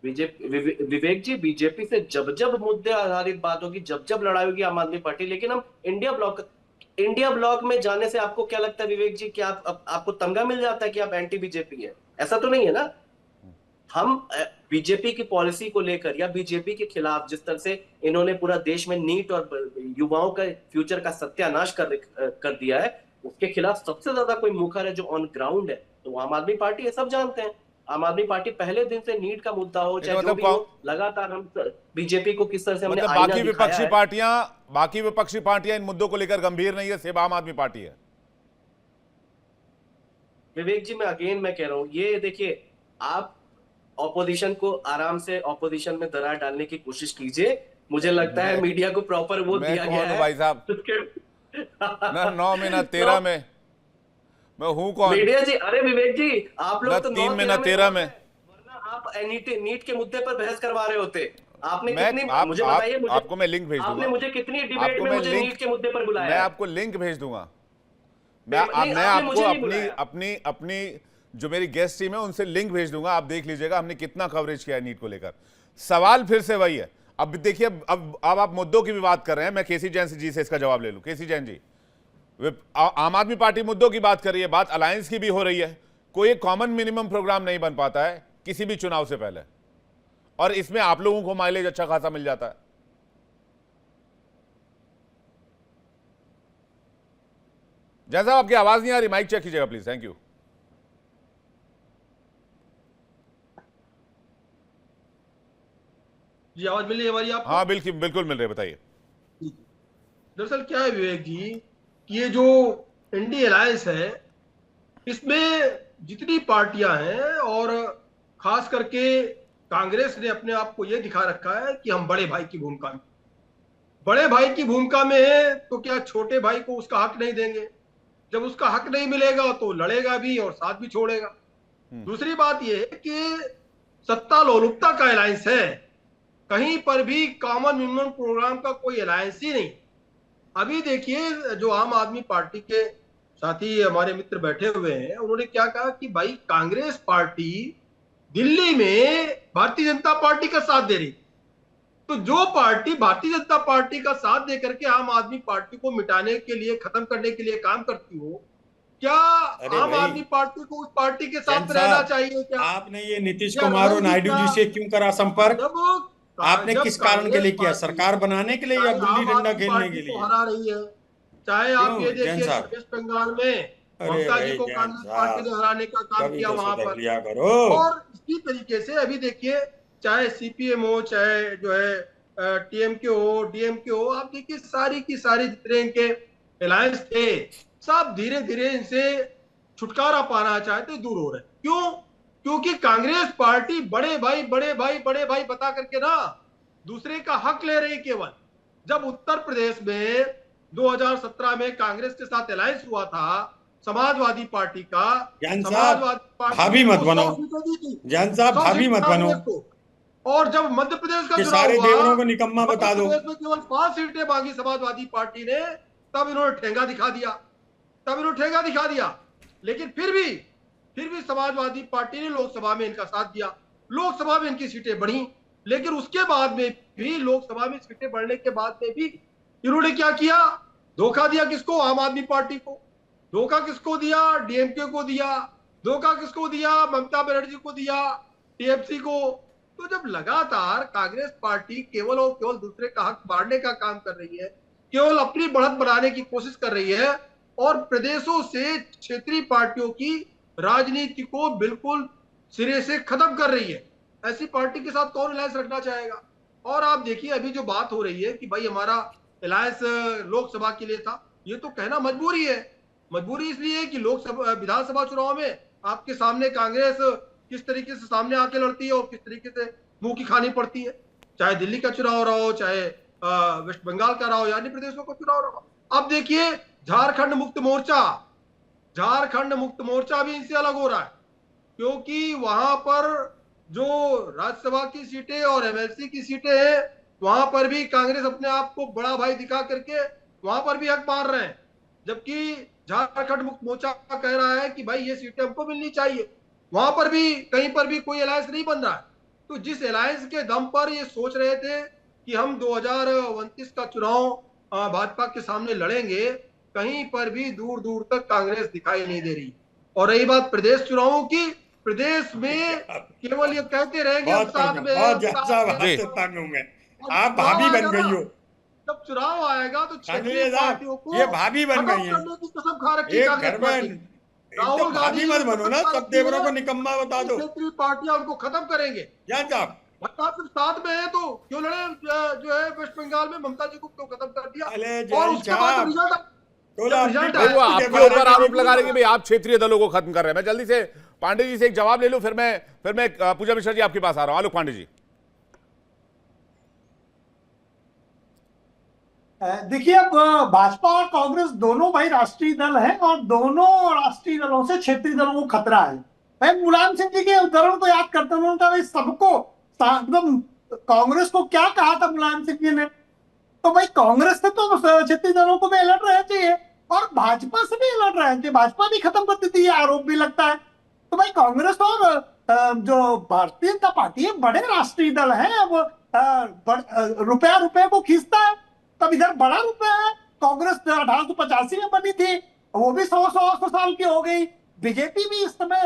विवेक जी, बीजेपी से जब जब मुद्दे आधारित बात होगी, जब जब लड़ाई होगी आम आदमी पार्टी, लेकिन हम इंडिया ब्लॉक में जाने से आपको क्या लगता है विवेक जी कि आपको तमगा मिल जाता है कि आप एंटी बीजेपी है? ऐसा तो नहीं है ना। हम बीजेपी की पॉलिसी को लेकर या बीजेपी के खिलाफ, जिस तरह से इन्होंने पूरा देश में नीट और युवाओं का फ्यूचर का सत्यानाश कर दिया है, उसके खिलाफ सबसे ज्यादा कोई मुखर है जो ऑन ग्राउंड है तो आम आदमी पार्टी है, सब जानते हैं। आम आदमी पार्टी पहले दिन से नीट का मुद्दा हो चाहे जो भी हो, लगातार हम बीजेपी को किस तरह से हमने आईना बाकी विपक्षी पार्टियां इन मुद्दों को लेकर गंभीर नहीं है, सिर्फ आम आदमी पार्टी है। विवेक जी, मैं कह रहा हूं, ये देखिए, आप ऑपोजिशन को आराम से ऑपोजिशन में दरार डालने की कोशिश कीजिए। मुझे लगता है मीडिया को प्रॉपर वो दिया गया है भाई साहब, ना 9 में ना 13 में, मैं हूं कौन? मीडिया जी, अरे विवेक जी, आप लोग तो 3 में ना 13 में, वरना आप नीट के मुद्दे पर बहस करवा रहे होते। आपने मुझे बताइए, आपको मैं लिंक भेज दूंगा, आपने मुझे कितनी डिबेट में मुझे नीट के मुद्दे पर बुलाया? मैं आपको लिंक भेज दूंगा, मैं आपको अपनी जो मेरी गेस्ट टीम है उनसे लिंक भेज दूंगा, आप देख लीजिएगा हमने कितना कवरेज किया है नीट को लेकर। सवाल फिर से वही है, अब देखिए, अब आप मुद्दों की भी बात कर रहे हैं, मैं केसी जैन जी से इसका जवाब ले लूं। केसी जैन जी, आम आदमी पार्टी मुद्दों की बात कर रही है, बात अलायंस की भी हो रही है, कोई एक कॉमन मिनिमम प्रोग्राम नहीं बन पाता है किसी भी चुनाव से पहले, और इसमें आप लोगों को माइलेज अच्छा खासा मिल जाता है। जैसा आपकी आवाज नहीं आ रही, माइक चेक कीजिएगा प्लीज। Thank you. जी आवाज मिल रही है हमारी आपको? हाँ बिल्कुल बिल्कुल मिल रही है, बताइए। दरअसल क्या है विवेक जी कि ये जो इंडी अलायंस है इसमें जितनी पार्टियां हैं और खास करके कांग्रेस ने अपने आप को ये दिखा रखा है कि हम बड़े भाई की भूमिका में, बड़े भाई की भूमिका में है, तो क्या छोटे भाई को उसका हक नहीं देंगे? जब उसका हक नहीं मिलेगा तो लड़ेगा भी और साथ भी छोड़ेगा। दूसरी बात यह है कि सत्ता लोलुपता का अलायंस है, कहीं पर भी कॉमन मिनिमम प्रोग्राम का कोई अलायंस ही नहीं। अभी देखिए जो आम आदमी पार्टी के साथी हमारे मित्र बैठे हुए हैं, उन्होंने क्या कहा कि भाई कांग्रेस पार्टी दिल्ली में भारतीय जनता पार्टी का साथ दे रही, तो जो पार्टी भारतीय जनता पार्टी का साथ दे करके आम आदमी पार्टी को मिटाने के लिए, खत्म करने के लिए काम करती हो, क्या आम आदमी पार्टी को उस पार्टी के साथ रहना चाहिए क्या? आपने ये नीतीश कुमार और नायडू जी से क्यों करा संपर्क? आपने किस कारण के लिए किया? सरकार बनाने के लिए या गुल्ली डंडा खेलने के लिए? हरा रही है। चाहे आप ये देखिए वेस्ट बंगाल में ममता जी को कांग्रेस पार्टी ने हराने का काम किया वहां पर, और इसी तरीके से अभी देखिए चाहे सीपीएम हो, चाहे जो है टीएमके हो, डीएमके हो, आप देखिए सारी की सारी जितने इनके अलायंस थे सब धीरे धीरे इनसे छुटकारा पाना चाहते दूर हो रहे। क्यों? क्योंकि कांग्रेस पार्टी बड़े भाई बड़े भाई बड़े भाई बता करके ना दूसरे का हक ले रही। केवल जब उत्तर प्रदेश में 2017 में कांग्रेस के साथ अलायंस हुआ था समाजवादी पार्टी का, समाजवादी पार्टी भाभी मत बनो, जान साहब भाभी मत बनो। और जब मध्य प्रदेश का चुनाव सारे हुआ, देवरों को निकम्मा बता दो, मध्य प्रदेश में केवल 5 सीटें मांगी समाजवादी पार्टी ने, तब इन्होंने ठेंगा दिखा दिया। लेकिन फिर भी समाजवादी पार्टी ने लोकसभा में इनका साथ दिया, लोकसभा में इनकी सीटें बढ़ी। लेकिन उसके बाद में भी लोकसभा में सीटें बढ़ने के बाद में भी इन्होंने क्या किया? धोखा दिया। किसको? आम आदमी पार्टी को। धोखा किसको दिया? डीएमके को दिया। धोखा किसको दिया? ममता बनर्जी को दिया, टीएमसी को। तो जब लगातार कांग्रेस पार्टी केवल और केवल दूसरे का हक बांटने का काम कर रही है, केवल अपनी बढ़त बढ़ाने की कोशिश कर रही है और प्रदेशों से क्षेत्रीय पार्टियों की राजनीति को बिल्कुल सिरे से खत्म कर रही है, ऐसी पार्टी के साथ कौन अलायंस रखना चाहेगा? और आप देखिए अभी जो बात हो रही है कि भाई हमारा अलायंस लोकसभा के लिए था, ये तो कहना मजबूरी है। मजबूरी इसलिए है कि लोकसभा विधानसभा चुनाव में आपके सामने कांग्रेस किस तरीके से सामने आके लड़ती है और किस तरीके से मुंह की खानी पड़ती है, चाहे दिल्ली का चुनाव रहा हो, चाहे वेस्ट बंगाल का रहा हो, यानी प्रदेशों का चुनाव रहा हो। अब देखिए झारखंड मुक्त मोर्चा भी इनसे अलग हो रहा है, क्योंकि वहां पर जो राज्यसभा की सीटें और एमएलसी की सीटें हैं, वहां पर भी कांग्रेस अपने आप को बड़ा भाई दिखा करके वहां पर भी हक मार रहे हैं, जबकि झारखंड मुक्त मोर्चा कह रहा है कि भाई ये सीटें हमको मिलनी चाहिए। वहां पर भी कहीं पर भी कोई अलायंस नहीं बन रहा है। तो जिस अलायंस के दम पर ये सोच रहे थे कि हम 2029 का चुनाव भाजपा के सामने लड़ेंगे, कहीं पर भी दूर दूर तक कांग्रेस दिखाई नहीं दे रही। और रही बात प्रदेश चुनावों की, प्रदेश में केवल ये कहते रहेंगे हम साथ में, आप भाभी बन गई हो। जब चुनाव आएगा तो क्षेत्रीय पार्टियों को ये भाभी बन गई है, की कसम खा रखी है घर में राहुल गांधी मत बनो ना, सब देवरों को निकम्मा बता दो। क्षेत्रीय पार्टियां उनको खत्म करेंगे। आप सिर्फ साथ में है तो क्यों लड़े? जो है वेस्ट बंगाल में ममता जी को क्यों खत्म कर दिया? और उसके बाद रिजल्ट आपके ऊपर आरोप लगा रहे हैं कि भाई आप क्षेत्रीय दलों को खत्म कर रहे हैं। मैं जल्दी से पांडे जी से एक जवाब ले लूं, फिर मैं पूजा मिश्रा जी आपके पास आ रहा हूं। आलोक पांडे जी, देखिए अब भाजपा और कांग्रेस दोनों भाई राष्ट्रीय दल हैं और दोनों राष्ट्रीय दलों से क्षेत्रीय दलों को खतरा है। भाई मुलायम सिंह जी के उदाहरण को याद करते हैं, उन्होंने कहा भाई सबको एकदम कांग्रेस को क्या कहा था मुलायम सिंह जी ने, तो भाई कांग्रेस से तो क्षेत्रीय दलों को भी अलर्ट रहना चाहिए और भाजपा से भी अलर्ट रहना चाहिए। भाजपा भी खत्म कर देती है, आरोप भी लगता है। तो भाई कांग्रेस और जो भारतीय जनता पार्टी है बड़े राष्ट्रीय दल है, अब रुपया को खींचता है। तब इधर बड़ा रुपया है, कांग्रेस 1885 में बनी थी, वो भी 100 साल की हो गई। बीजेपी भी इस समय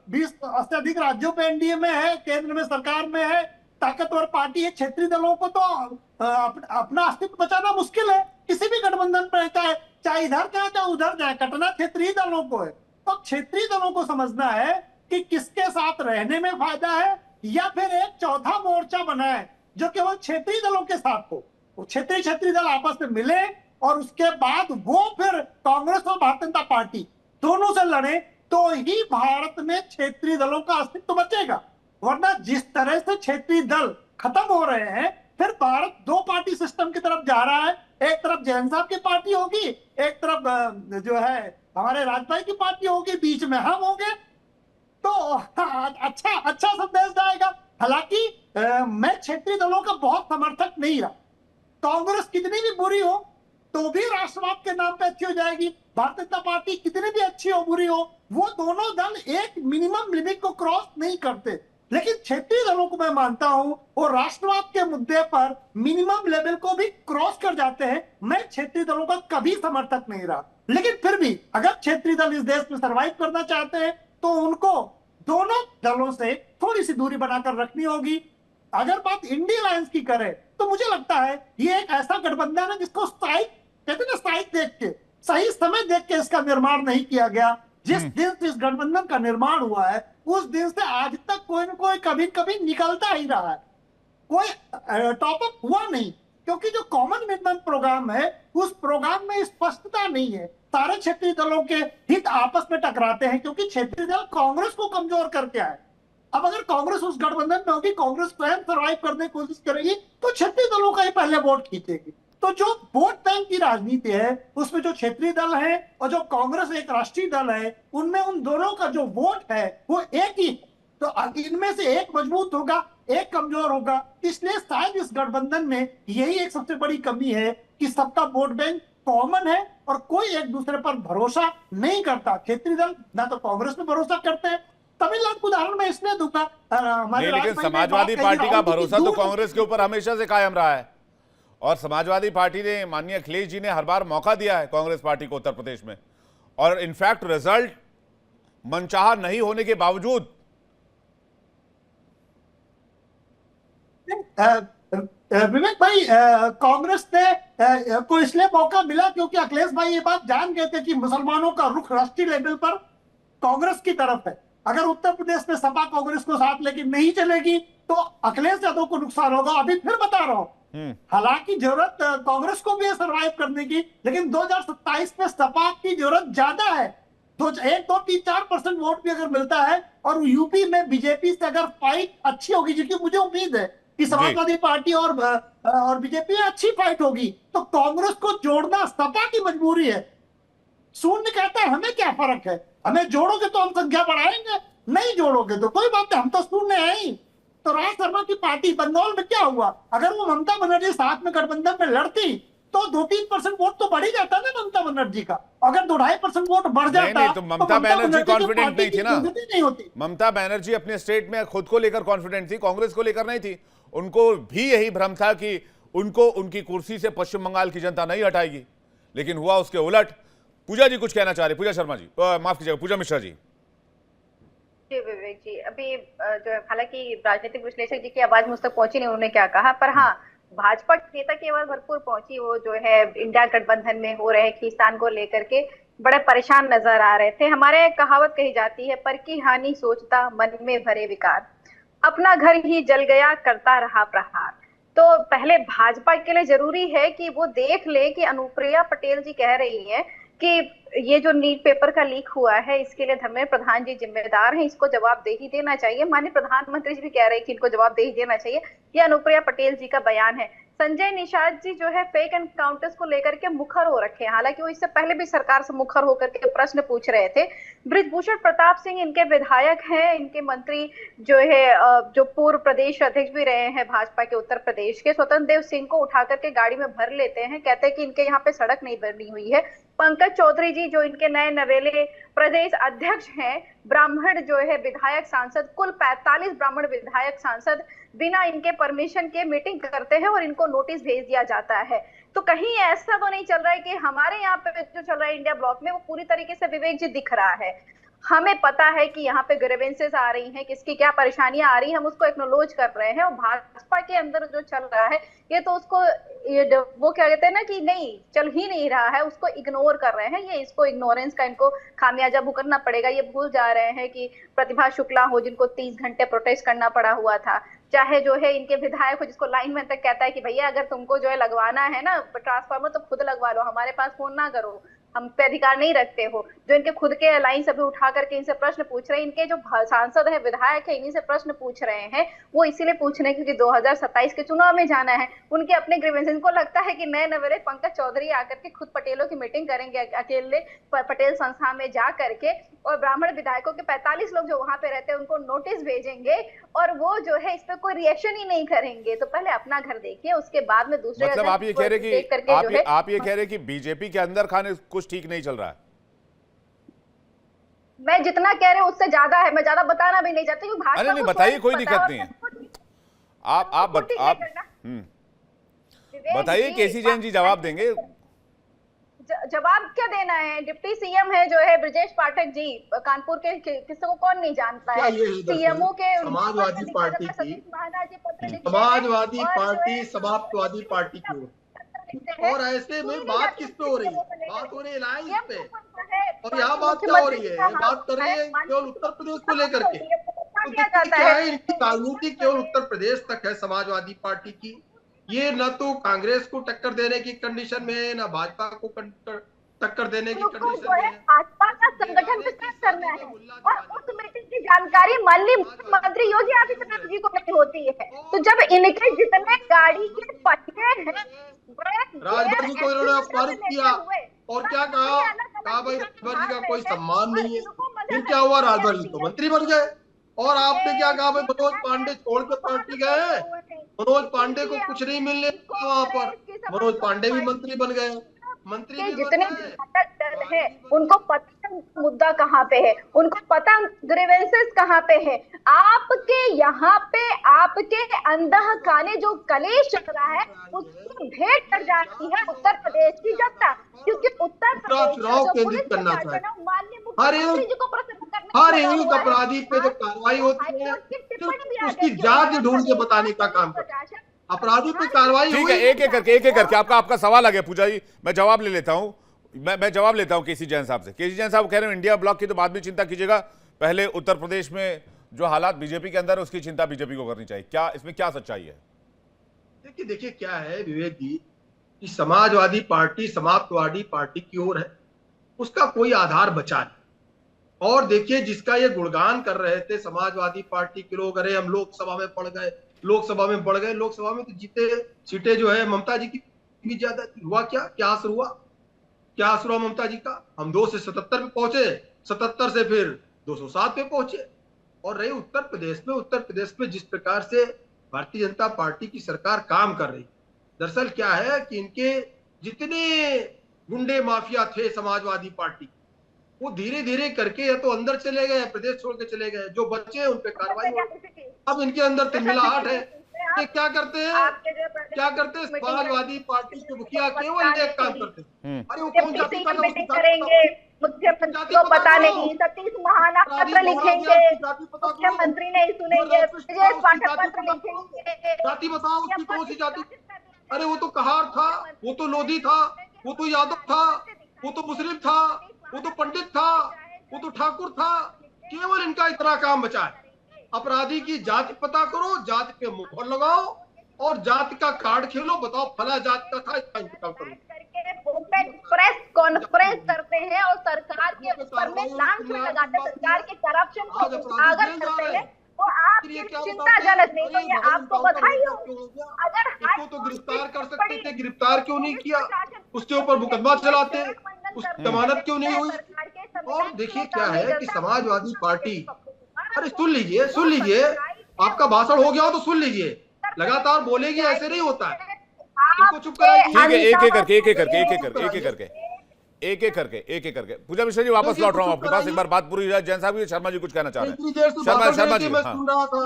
20 से अधिक राज्यों पे एनडीए में है, केंद्र में सरकार में है, ताकतवर पार्टी है। क्षेत्रीय दलों को तो अपना अस्तित्व बचाना मुश्किल है, किसी भी गठबंधन पर चाहे चाहे इधर जाए चाहे उधर जाए, कटना क्षेत्रीय दलों को है। तो क्षेत्रीय दलों को समझना है कि किसके साथ रहने में फायदा है, या फिर एक चौथा मोर्चा बनाए जो केवल क्षेत्रीय दलों के साथ हो। वो क्षेत्रीय दल आपस में मिले और उसके बाद वो फिर कांग्रेस और भारतीय जनता पार्टी दोनों से लड़े, तो ही भारत में क्षेत्रीय दलों का अस्तित्व बचेगा। वरना जिस तरह से क्षेत्रीय दल खत्म हो रहे हैं, फिर भारत दो पार्टी सिस्टम की तरफ जा रहा है। एक तरफ जैन साहब की पार्टी होगी, एक तरफ जो है हमारे राजभाई की पार्टी होगी, बीच में हम होंगे, तो अच्छा संदेश जाएगा। हालांकि मैं क्षेत्रीय दलों का बहुत समर्थक नहीं रहा। कांग्रेस कितनी भी बुरी हो तो भी राष्ट्रवाद के नाम पे अच्छी हो जाएगी, भारतीय जनता पार्टी कितनी भी अच्छी हो बुरी हो, वो दोनों दल एक मिनिमम लिमिट को क्रॉस नहीं करते। लेकिन क्षेत्रीय दलों को मैं मानता हूं वो राष्ट्रवाद के मुद्दे पर मिनिमम लेवल को भी क्रॉस कर जाते हैं। मैं क्षेत्रीय दलों का कभी समर्थक नहीं रहा, लेकिन फिर भी अगर क्षेत्रीय दल इस देश में सर्वाइव करना चाहते हैं तो उनको दोनों दलों से थोड़ी सी दूरी बनाकर रखनी होगी। अगर बात इंडिया अलायंस की करें तो मुझे लगता है ये एक ऐसा गठबंधन है जिसको कहते हैं ना साइज देख के, सही समय देख के इसका निर्माण नहीं किया गया। जिस दिन से इस गठबंधन का निर्माण हुआ है उस दिन से आज तक कोई न कोई कभी कभी निकलता ही रहा है, कोई टॉप अप हुआ नहीं, क्योंकि जो कॉमन मिनिमम प्रोग्राम है उस प्रोग्राम में स्पष्टता नहीं है। सारे क्षेत्रीय दलों के हित आपस में टकराते हैं क्योंकि क्षेत्रीय दल कांग्रेस को कमजोर करके आए। अब अगर कांग्रेस उस गठबंधन में होगी, कांग्रेस स्वयं सर्वाइव करने की कोशिश करेगी तो क्षेत्रीय दलों का ही पहले वोट खींचेगी। तो जो वोट बैंक की राजनीति है उसमें जो क्षेत्रीय दल है और जो कांग्रेस एक राष्ट्रीय दल है, उनमें उन दोनों का जो वोट है वो एक ही, तो इनमें से एक मजबूत होगा, एक कमजोर होगा। इसलिए शायद इस गठबंधन में यही एक सबसे बड़ी कमी है कि सबका वोट बैंक कॉमन है और कोई एक दूसरे पर भरोसा नहीं करता। क्षेत्रीय दल ना तो कांग्रेस में भरोसा करते हैं। तमिलनाडु को उदाहरण मैं इसलिए दूंगा, लेकिन समाजवादी पार्टी का भरोसा तो कांग्रेस के ऊपर हमेशा से कायम रहा है, और समाजवादी पार्टी ने, माननीय अखिलेश जी ने हर बार मौका दिया है कांग्रेस पार्टी को उत्तर प्रदेश में, और इनफैक्ट रिजल्ट मनचाहा नहीं होने के बावजूद विवेक भाई, कांग्रेस ने को इसलिए मौका मिला क्योंकि अखिलेश भाई ये बात जान गए थे कि मुसलमानों का रुख राष्ट्रीय लेवल पर कांग्रेस की तरफ है। अगर उत्तर प्रदेश में सपा कांग्रेस को साथ लेके नहीं चलेगी तो अखिलेश यादव को नुकसान होगा। अभी फिर बता रहा हूं, हालांकि जरूरत कांग्रेस को भी है सर्वाइव करने की, लेकिन 2027 में सपा की जरूरत ज्यादा है। तो 1, 2, 3, 4% वोट भी अगर मिलता है और यूपी में बीजेपी से अगर फाइट अच्छी होगी, जिसकी मुझे उम्मीद है कि समाजवादी पार्टी और बीजेपी में अच्छी फाइट होगी, तो कांग्रेस को जोड़ना सपा की मजबूरी है। शून्य कहता है हमें क्या फर्क है, हमें जोड़ोगे तो हम संख्या बढ़ाएंगे, नहीं जोड़ोगे तो कोई बात नहीं, हम तो शून्य है ही। तो राज शर्मा की पार्टी बंगाल में क्या हुआ, अगर वो ममता बनर्जी साथ में गठबंधन में लड़ती तो 2-3% वोट तो बढ़ ही जाता ना ममता बनर्जी का। अगर 2-2.5% वोट बढ़ जाता नहीं, तो ममता बनर्जी कॉन्फिडेंट नहीं थी ना, नहीं होती। ममता बनर्जी अपने स्टेट में खुद को लेकर कॉन्फिडेंट थी, कांग्रेस को लेकर नहीं थी। उनको भी यही भ्रम था कि उनको उनकी कुर्सी से पश्चिम बंगाल की जनता नहीं हटाएगी, लेकिन हुआ उसके उलट। पूजा जी कुछ कहना चाह रहे, पूजा शर्मा जी, माफ कीजिएगा, पूजा मिश्रा जी। जी विवेक जी, अभी जो हालांकि राजनीतिक विश्लेषक जी की आवाज मुझ तक पहुंची नहीं, उन्होंने क्या कहा, पर हाँ भाजपा नेता की आवाज भरपूर पहुंची। वो जो है इंडिया गठबंधन में हो रहे खींचतान को लेकर के बड़े परेशान नजर आ रहे थे। हमारे एक कहावत कही जाती है, पर की हानि सोचता मन में भरे विकार, अपना घर ही जल गया करता रहा प्रहार। तो पहले भाजपा के लिए जरूरी है कि वो देख ले कि अनुप्रिया पटेल जी कह रही है कि ये जो नीट पेपर का लीक हुआ है इसके लिए धर्मेंद्र प्रधान जी जिम्मेदार हैं, इसको जवाब दे ही देना चाहिए। माननीय प्रधानमंत्री जी भी कह रहे हैं कि इनको जवाब दे ही देना चाहिए। ये अनुप्रिया पटेल जी का बयान है। संजय निषाद जी जो है फेक एनकाउंटर्स को लेकर के मुखर हो रखे हैं, हालांकि वो इससे पहले भी सरकार से मुखर होकर के प्रश्न पूछ रहे थे। बृजभूषण प्रताप सिंह इनके विधायक हैं, इनके मंत्री जो है जो पूर्व प्रदेश अध्यक्ष भी रहे हैं भाजपा के उत्तर प्रदेश के, स्वतंत्र देव सिंह को उठा करके गाड़ी में भर लेते हैं, कहते हैं कि इनके यहाँ पे सड़क नहीं बनी हुई है। पंकज चौधरी जी जो इनके नए नवेले प्रदेश अध्यक्ष हैं, ब्राह्मण जो है विधायक सांसद, कुल 45 ब्राह्मण विधायक सांसद बिना इनके परमिशन के मीटिंग करते हैं और इनको नोटिस भेज दिया जाता है। तो कहीं ऐसा तो नहीं चल रहा है कि हमारे यहाँ पे जो चल रहा है इंडिया ब्लॉक में वो पूरी तरीके से विवेक जी दिख रहा है। हमें पता है कि यहाँ पे ग्रीवेंसेस आ रही हैं, किसकी क्या परेशानियां आ रही हैं, हम उसको एक्नोलॉज कर रहे हैं। और भाजपा के अंदर जो चल रहा है ये तो उसको वो क्या कहते हैं ना कि नहीं चल ही नहीं रहा है, उसको इग्नोर कर रहे हैं। ये इसको इग्नोरेंस का इनको खामियाजा भुगतना पड़ेगा। ये भूल जा रहे हैं कि प्रतिभा शुक्ला हो जिनको 30 घंटे प्रोटेस्ट करना पड़ा हुआ था, चाहे जो है इनके विधायक हो जिसको लाइनमैन तक कहता है कि भैया अगर तुमको जो है लगवाना है ना ट्रांसफार्मर तो खुद लगवा लो, हमारे पास फोन ना करो, हम पे अधिकार नहीं रखते हो। जो इनके खुद के अलायंस अभी उठा करके इनसे प्रश्न पूछ रहे हैं, इनके जो सांसद है विधायक है इन्हीं से प्रश्न पूछ रहे हैं, वो इसीलिए पूछ रहे हैं क्योंकि 2027 के चुनाव में जाना है। उनके अपने ग्रीवेंसेस, इनको लगता है कि नए नवेले पंकज चौधरी आकर के खुद पटेलों की मीटिंग करेंगे अकेले पटेल संस्था में जा करके, और ब्राह्मण विधायकों के 45 लोग जो वहां पे रहते हैं उनको नोटिस भेजेंगे और वो जो है इस पे कोई रिएक्शन ही नहीं करेंगे। तो पहले अपना घर देखिए, उसके बाद में दूसरे मतलब आप ये कह रहे कि आप ये कह रहे कि बीजेपी के अंदर खाने कुछ ठीक नहीं चल रहा है? मैं जितना कह रही हूँ उससे ज्यादा है, मैं ज्यादा बताना भी नहीं चाहती हूँ। अरे नहीं बताइए, कोई दिक्कत नहीं है, आप बताइए। केसी जैन जी जवाब देंगे। जवाब क्या देना है? डिप्टी सीएम है जो है ब्रजेश पाठक जी, कानपुर के, किसी को कौन नहीं जानता है। सीएमओ के समाजवादी पार्टी की, समाजवादी पार्टी समाप्तवादी पार्टी की, और ऐसे में बात किस पे हो रही है? बात हो रही है अलायंस पे, और यहाँ बात क्या हो रही है? बात कर रही है केवल उत्तर प्रदेश को लेकर के। तो क्या है, इनकी राजनीति केवल उत्तर प्रदेश तक है समाजवादी पार्टी की। ये न तो कांग्रेस को टक्कर देने की कंडीशन में है, न भाजपा को टक्कर देने की कंडीशन में है। भाजपा का संगठन विस्तार करना है और उस मीटिंग की जानकारी माननीय मुख्यमंत्री योगी आदित्यनाथ जी को नहीं होती है। तो जब इनके जितने गाड़ी के पहिए हैं, राजभर जी को इन्होंने अपमानित किया और क्या कहा भाई राजभर जी का कोई सम्मान नहीं है। फिर क्या हुआ? राजभर जी तो मंत्री बन गए। और आपने क्या कहा भाई मनोज पांडे छोड़ के पार्टी गए, मनोज पांडे को कुछ नहीं मिलने वहां पर, मनोज पांडे भी मंत्री बन गए। मंत्री भी जितने घटक दल है उनको पता मुद्दा कहाँ पे है, उनको पता ग्रीवेंसेस कहाँ पे है। आपके यहाँ पे आपके अंदर काने जो कलेश चल रहा है उसकी भेंट कर जाती है उत्तर प्रदेश की जनता, क्योंकि उत्तर प्रदेश चुनाव केंद्रित करना चाहिए। हर एक अपराधी पे जो कार्रवाई होती है उसकी जांच ढूंढ के बताने का काम करता है। अपराधी पे कार्रवाई ठीक है, एक एक करके आपका सवाल आ गया पूजा जी, मैं जवाब ले लेता हूं। मैं जवाब लेता हूं केसी जैन साहब से। केसी जैन साहब कह रहे हैं इंडिया ब्लॉक की तो बाद में चिंता कीजिएगा, पहले उत्तर प्रदेश में जो हालात बीजेपी के अंदर है उसकी चिंता बीजेपी को करनी चाहिए। क्या इसमें क्या सच्चाई है? देखिए क्या है विवेक जी, कि समाजवादी पार्टी समाप्तवादी पार्टी की ओर है, उसका कोई आधार बचा नहीं। और देखिए जिसका ये गुणगान कर रहे थे समाजवादी पार्टी के लोग, अरे हम लोकसभा में पड़ गए, लोकसभा में बढ़ गए, लोकसभा में तो जीते सीटें जो है ममता जी की भी ज्यादा थी। हुआ क्या असर हुआ? क्या असर हुआ ममता जी का? हम 2 से 77 पे पहुंचे, 77 से फिर 207 पे पहुंचे। और रही उत्तर प्रदेश में जिस प्रकार से भारतीय जनता पार्टी की सरकार काम कर रही, दरअसल क्या है कि इनके जितने गुंडे माफिया थे समाजवादी पार्टी, वो धीरे धीरे करके या तो अंदर चले गए, प्रदेश छोड़ के चले गए, जो बच्चे उन पे कार्रवाई हुई। अब इनके अंदर तिलमिलाहट है। ये क्या करते हैं समाजवादी पार्टी के मुखिया केवल एक काम करते हैं, अरे वो कौन जाति का करेंगे, मुख्यमंत्री को पता नहीं, सतीश महाना पत्र लिखेंगे, मुख्यमंत्री नहीं सुनेंगे, ब्रजेश पाठक पत्र लिखेंगे। जाति बताओ उसकी कौन सी जाति? अरे वो तो कहार था, वो तो लोधी था, वो तो यादव था, वो तो मुस्लिम था, वो तो पंडित था, वो तो ठाकुर था। केवल इनका इतना काम बचा है, अपराधी की जाति पता करो, जाति पे मुहर लगाओ और जाति का कार्ड खेलो, बताओ फला जाति का था, इसका इंतकाल करो। प्रेस कॉन्फ्रेंस करते हैं और सरकार के ऊपर में लांच लगाते, सरकार के करप्शन को उजागर करते हैं। तो आप चिंताजनक नहीं तो ये आपको बधाई हो। अगर इसको तो गिरफ्तार कर सकते थे, गिरफ्तार क्यों नहीं किया? उसके ऊपर मुकदमा चलाते, उस जमानत क्यों नहीं हुई? और देखिए क्या है कि समाजवादी पार्टी, अरे सुन लीजिए, आपका भाषण हो गया हो तो सुन लीजिए, लगातार बोलेगी ऐसे नहीं होता है, इनको चुप कराइए। ठीक है, एक एक करके पूजा मिश्रा जी वापस लौट रहा हूँ आपके पास, एक बार बात पूरी जाए। जैन साहब शर्मा जी कुछ कहना चाह रहे हैं। शर्मा जी मैं सुन रहा था,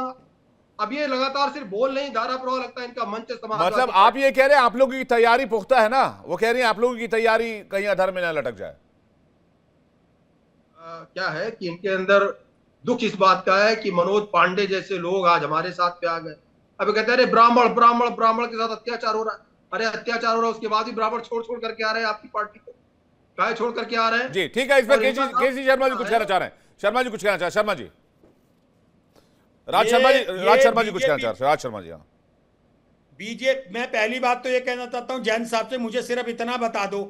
अब ये लगातार सिर्फ बोल नहीं, धारा प्रवाह लगता है इनका मंच समाज। मतलब आप ये कह रहे हैं आप लोगों की तैयारी पुख्ता है ना, वो कह रही है आप लोगों की तैयारी कहीं अधर में ना लटक जाए। क्या है कि इनके अंदर दुख इस बात का है कि मनोज पांडे जैसे लोग आज हमारे साथ पे आ गए। अब कहते हैं अरे ब्राह्मण ब्राह्मण ब्राह्मण के साथ अत्याचार हो रहा है। अरे अत्याचार हो रहा है, उसके बाद भी ब्राह्मण छोड़ छोड़ करके आ रहे हैं आपकी पार्टी को। काहे छोड़ करके आ रहे हैं जी? ठीक है, इस पर और इनका केसी शर्मा जी कुछ कहना चाह रहे हैं। शर्मा जी कुछ कहना चाह शर्मा जी, राज शर्मा जी कुछ कहना चाह रहे। राज शर्मा जी, हाँ। बीजेपी, मैं पहली बात तो ये कहना चाहता हूं जैन साहब से, मुझे सिर्फ इतना बता दो,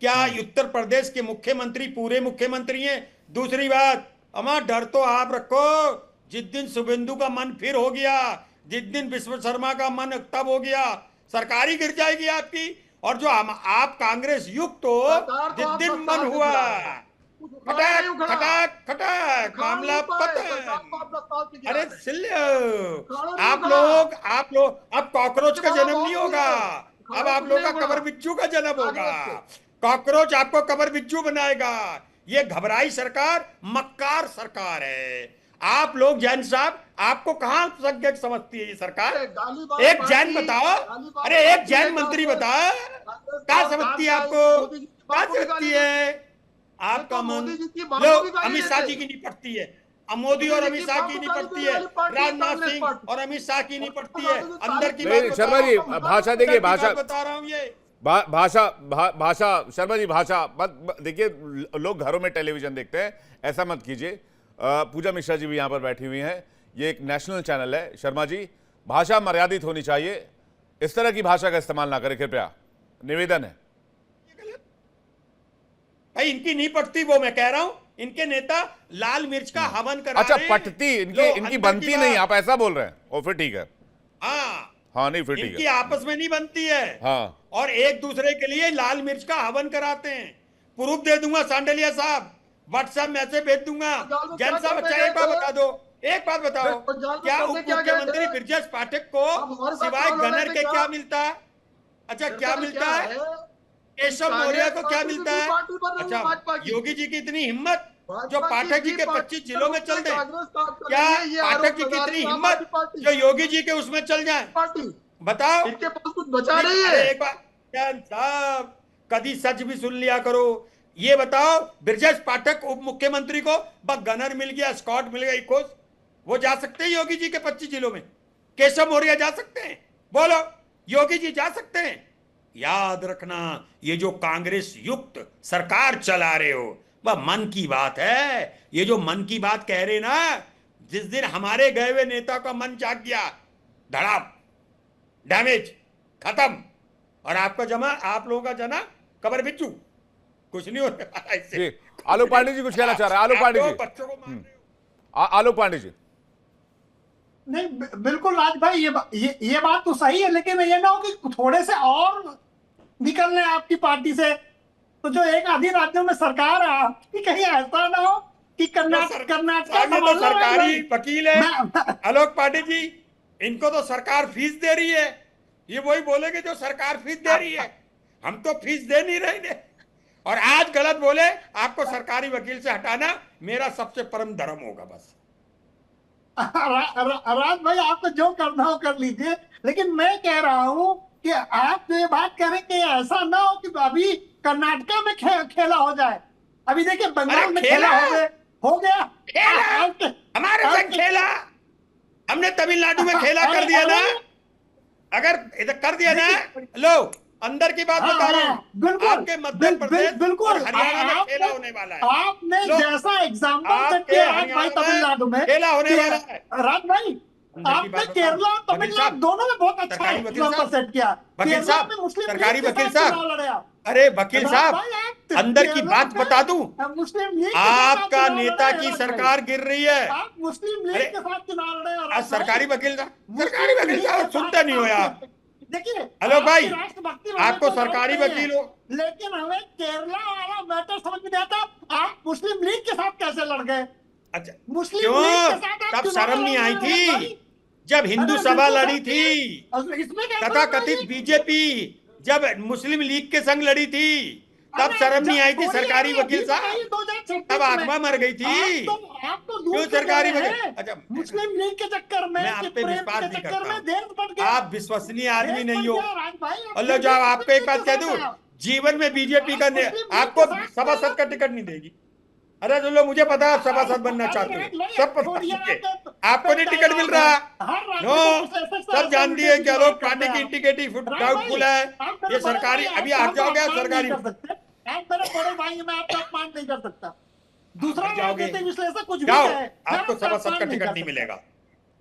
क्या उत्तर प्रदेश के मुख्यमंत्री पूरे मुख्यमंत्री हैं? दूसरी बात, अमा डर तो आप रखो, जिस दिन शुभेंदु का मन फिर हो गया, जिस दिन विश्व शर्मा का मन तब हो गया, सरकार ही गिर जाएगी आपकी। और जो आप कांग्रेस युक्त हो, जिस दिन मन हुआ खटाक खटाक खटाक मामला पतन। अरे सिल्ले, आप लोग अब कॉकरोच का जन्म नहीं होगा, अब आप लोग का कबर बिच्छू का जन्म होगा। कॉकरोच आपको कबर बिच्छू बनाएगा। ये घबराई सरकार मक्कार सरकार है। आप लोग जैन साहब, आपको कहां संज्ञ समझती है ये सरकार? एक जैन बताओ, अरे एक जैन मंत्री बताओ, क्या समझती है आपको? क्या समझती है आपका मन? लो, अमित शाह जी की नहीं पड़ती है, मोदी और अमित शाह की नहीं पड़ती है, राजनाथ सिंह और अमित शाह की नहीं पड़ती है। अंदर की बात शर्मा जी भाषा देखिए, भाषा बता रहा हूं, ये भाषा शर्मा जी भाषा मत देखिए। लोग घरों में टेलीविजन देखते हैं, ऐसा मत कीजिए। पूजा मिश्रा जी भी यहाँ पर बैठी हुई हैं, ये एक नेशनल चैनल है। शर्मा जी, भाषा मर्यादित होनी चाहिए, इस तरह की भाषा का इस्तेमाल ना करें कृपया, निवेदन है। भाई इनकी नहीं पटती, वो मैं कह रहा हूं, इनके नेता लाल मिर्च का हवन करा अच्छा, रहे हैं। पटती इनकी बनती नहीं, आप ऐसा बोल रहे हैं? और फिर ठीक है, हाँ नहीं फिर ठीक है, इनकी आपस में नहीं बनती है। हाँ, और एक दूसरे के लिए लाल मिर्च का हवन कराते हैं। प्रूफ दे दूंगा सांडलिया साहब, व्हाट्सएप मैसेज भेज दूंगा। जैन साहब, अच्छा एक बात बता दो, एक बात बताओ, क्या उप मुख्यमंत्री ब्रजेश पाठक को सिवाय गनर के क्या मिलता है? अच्छा, क्या मिलता है? केशव मौर्य को क्या मिलता है? अच्छा, योगी जी की इतनी हिम्मत जो पाठक जी के 25 जिलों में चल दे? क्या पाठक जी की इतनी हिम्मत जो योगी जी के उसमें चल जाए? बताओ, इनके पास कुछ बचा नहीं है। एक बार जैन साहब, कभी सच भी सुन लिया करो। ये बताओ, ब्रजेश पाठक उप मुख्यमंत्री को बस गनर मिल गया, स्कॉट मिल गई, खुश, वो जा सकते हैं योगी जी के 25 जिलों में? केशव मौर्य जा सकते हैं? बोलो, योगी जी जा सकते हैं? याद रखना, ये जो कांग्रेस युक्त सरकार चला रहे हो, वह मन की बात है। ये जो मन की बात कह रहे ना, जिस दिन हमारे गए हुए नेता का मन जाग गया, धड़ाम, डैमेज, खत्म, और आपका जमा, आप लोगों का जना कबर बिच्छू, कुछ नहीं होने वाला इससे। आलोक पांडे जी कुछ कहना चाह रहे हैं? आलोक पांडे जी, बच्चों को मार रहे हो। आलोक पांडे जी। नहीं, बिल्कुल राज भाई, ये बात तो सही है, लेकिन ये ना हो कि थोड़े से और निकल रहे आपकी पार्टी से, तो जो एक आधी राज्यों में सरकार है आपकी, कहीं ऐसा ना हो कि कर्नाटक तो सरकारी वकील है आलोक पांडे जी, इनको तो सरकार फीस दे रही है। ये वही बोलेंगे जो सरकार फीस दे रही है, हम तो फीस दे नहीं रहे। और आज गलत बोले, आपको सरकारी वकील से हटाना मेरा सबसे परम धर्म होगा। बस राज भाई, आपको जो करना हो कर लीजिए, लेकिन मैं कह रहा हूं कि आप ये बात करें कि ऐसा ना हो कि अभी कर्नाटका में खेला हो जाए। अभी देखिए बंगाल में खेला हो गया, हमारे संग खेला, हमने तमिलनाडु में खेला कर दिया ना। अगर इधर कर दिया ना, लो अंदर की बात बता रहा हूँ, आपके मध्य प्रदेश और हरियाणा में खेला होने वाला है। आपने जैसा एग्जाम्पल सेट किया राज भाई, तमिलनाडु में खेला होने वाला है। राज भाई, आपने केरला और तमिलनाडु दोनों में बहुत अच्छा एग्जाम्पल सेट किया। वकील साहब, सरकारी वकील साहब, अरे वकील साहब, अंदर की बात बता दूं, आपका नेता की सरकार गिर रही है। आप मुस्लिम लीग के साथ चुनाव लड़ रहे हो। सरकारी वकील साहब सुनते नहीं हो यार। देखिए, हेलो भाई, आपको सरकारी वकील हो, लेकिन हमें केरला वाला मैटर समझ में नहीं आता, आप मुस्लिम लीग के साथ कैसे लड़ गए? अच्छा, मुस्लिम क्यों? लीग के साथ तब शर्म नहीं आई थी जब हिंदू सभा लड़ी थी, इसमें तथा कथित बीजेपी जब मुस्लिम लीग के संग लड़ी थी, तब शर्म नहीं आई थी सरकारी वकील साहब? तब आत्मा मर गई थी। क्यों सरकारी वकील? अच्छा, मुस्लिम लीग के चक्कर में, मैं आप पे विश्वास नहीं करता, आप विश्वसनीय आदमी नहीं हो। अल्लाह जाओ, आपको एक बात कह दूं, जीवन में बीजेपी का आपको सभासद का टिकट नहीं देगी। अरे जो लोग मुझे पता है आप सभासद बनना चाहते हो, सब पता है मुझे। आपको नहीं टिकट मिल रहा, नो, सब जानती है क्या लोग पार्टी की इंडिकेटिव डाउटफुल है, ये सरकारी, अभी आप जाओगे सरकारी आप मेरे बड़े भाई, मैं आपका अपमान नहीं कर सकता। दूसरा राजनीतिक विश्लेषक कुछ भी जाओ, है, आपको सभासद का टिकट नहीं मिलेगा,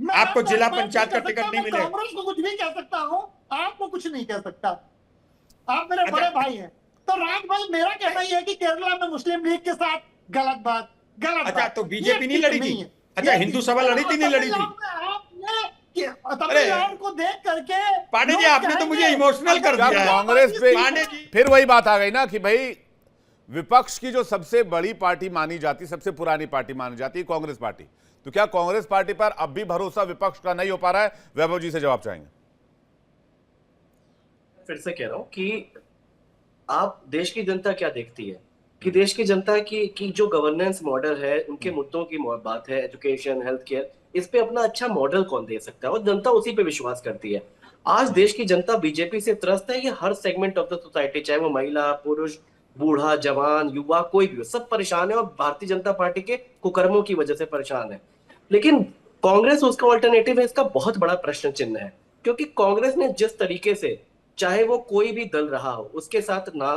आपको जिला पंचायत का टिकट नहीं मिलेगा। कांग्रेस को कुछ भी कह सकता हूँ, आपको कुछ नहीं कह सकता, आप मेरे बड़े भाई हैं। तो राज भाई, मेरा कहना ही है कि केरला में मुस्लिम लीग के साथ गलत बात, गलत। अच्छा, तो बीजेपी नहीं लड़ी थी? अच्छा, हिंदू सभा लड़ी थी, नहीं लड़ी थी? तमिलनाडु को देख करके पांडे जी, आपने तो मुझे इमोशनल कर दिया है। कांग्रेस पे पांडे जी, फिर वही बात आ गई ना कि भाई विपक्ष की जो सबसे बड़ी पार्टी मानी जाती, सबसे पुरानी पार्टी मानी जाती है कांग्रेस पार्टी, तो क्या कांग्रेस पार्टी पर अब भी भरोसा विपक्ष का नहीं हो पा रहा है? वैभव जी से जवाब चाहेंगे। फिर से कह रहा हूं कि आप देश की जनता क्या देखती है, कि देश की जनता की जो गवर्नेंस मॉडल है, उनके मुद्दों की बात है, एजुकेशन, हेल्थ केयर, इस पे अपना अच्छा मॉडल कौन दे सकता है, और जनता उसी पे विश्वास करती है। आज देश की जनता बीजेपी से त्रस्त है, ये हर सेगमेंट ऑफ द सोसाइटी, चाहे वो महिला, पुरुष, बूढ़ा, जवान, युवा, कोई भी हो, सब परेशान है, और भारतीय जनता पार्टी के कुकर्मों की वजह से परेशान है। लेकिन कांग्रेस उसका ऑल्टरनेटिव है, इसका बहुत बड़ा प्रश्न चिन्ह है, क्योंकि कांग्रेस ने जिस तरीके से, चाहे वो कोई भी दल रहा हो, उसके साथ ना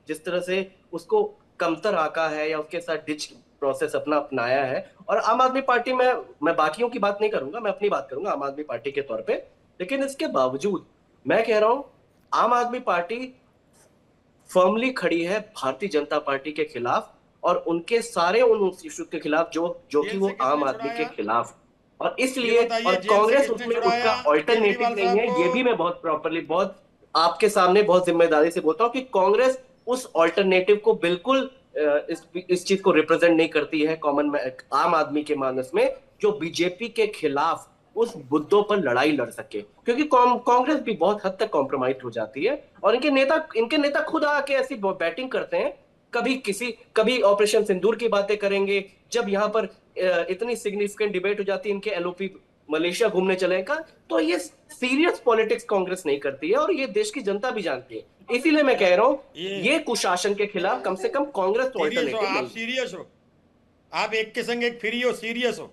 जिस तरह से उसको कमतर आका है या उसके साथ डिच प्रोसेस अपना अपनाया है, और आम आदमी पार्टी में, मैं बाकियों की बात नहीं करूंगा, मैं अपनी बात करूंगा आम आदमी पार्टी के तौर पे, लेकिन इसके बावजूद मैं कह रहा हूं आम आदमी पार्टी फर्मली खड़ी है भारतीय जनता पार्टी के खिलाफ, और उनके सारे उन इशू के खिलाफ जो कि वो आम आदमी के खिलाफ, और इसलिए, और कांग्रेस उसमें उसका ऑल्टरनेटिव नहीं है। ये भी मैं बहुत प्रॉपरली, बहुत आपके सामने बहुत जिम्मेदारी से बोलता हूँ कि कांग्रेस उस ऑल्टरनेटिव को बिल्कुल इस चीज को रिप्रेजेंट नहीं करती है कॉमन आम आदमी के मानस में, जो बीजेपी के खिलाफ उस मुद्दों पर लड़ाई लड़ सके, क्योंकि कांग्रेस भी बहुत हद तक कॉम्प्रोमाइज हो जाती है, और इनके नेता खुद आके ऐसी बैटिंग करते हैं, कभी ऑपरेशन सिंदूर की बातें करेंगे, जब यहाँ पर इतनी सिग्निफिकेंट डिबेट हो जाती है इनके एलओपी मलेशिया घूमने चलेगा, तो ये सीरियस पॉलिटिक्स कांग्रेस नहीं करती है, और ये देश की जनता भी जानती है। इसीलिए मैं कह रहा हूँ ये कुशासन के खिलाफ कम से कम कांग्रेस तो ऑल्टरनेटिव नहीं। आप सीरियस हो, आप एक के संग एक फ्री हो, सीरियस हो,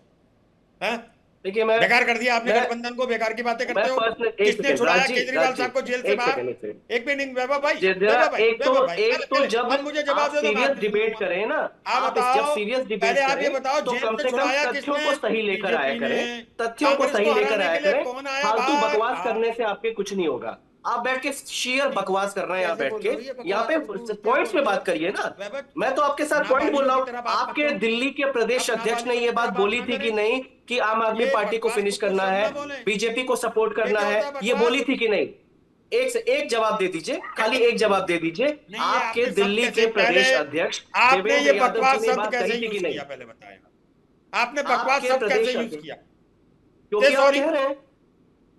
हैं? देखिए, मैं बेकार कर दिया आपने गठबंधन को, बेकार की बातें करते हो। किसने छुड़ाया केजरीवाल साहब को जेल से बाहर? एक मिनट वैभव भाई, एक तो जब मुझे जवाब दो, सीरियस डिबेट करें ना, आप जब सीरियस डिबेट आप ये बताओ, तो जेल कम से से कम छुड़ाया तथ्यों किसने? को सही लेकर आया करें, तथ्यों को सही लेकर आया करें, फालतू बकवास करने से आपके कुछ नहीं होगा। आप बैठ के शेयर बकवास कर रहे हैं, यहाँ बैठ के, यहाँ पे पॉइंट्स पे बात करिए ना। मैं तो आपके साथ पॉइंट बोल रहा हूँ। आपके दिल्ली के प्रदेश अध्यक्ष ने ये बात बोली थी कि नहीं, कि आम आदमी पार्टी को फिनिश करना है, बीजेपी को सपोर्ट करना है, ये बोली थी कि नहीं? एक जवाब दे दीजिए, खाली एक जवाब दे दीजिए। आपके दिल्ली के प्रदेश अध्यक्ष आपने ये बकवास शब्द कैसे यूज किया, पहले बताएं। आपने बकवास शब्द कैसे यूज किया? क्योंकि आप कह रहे हैं,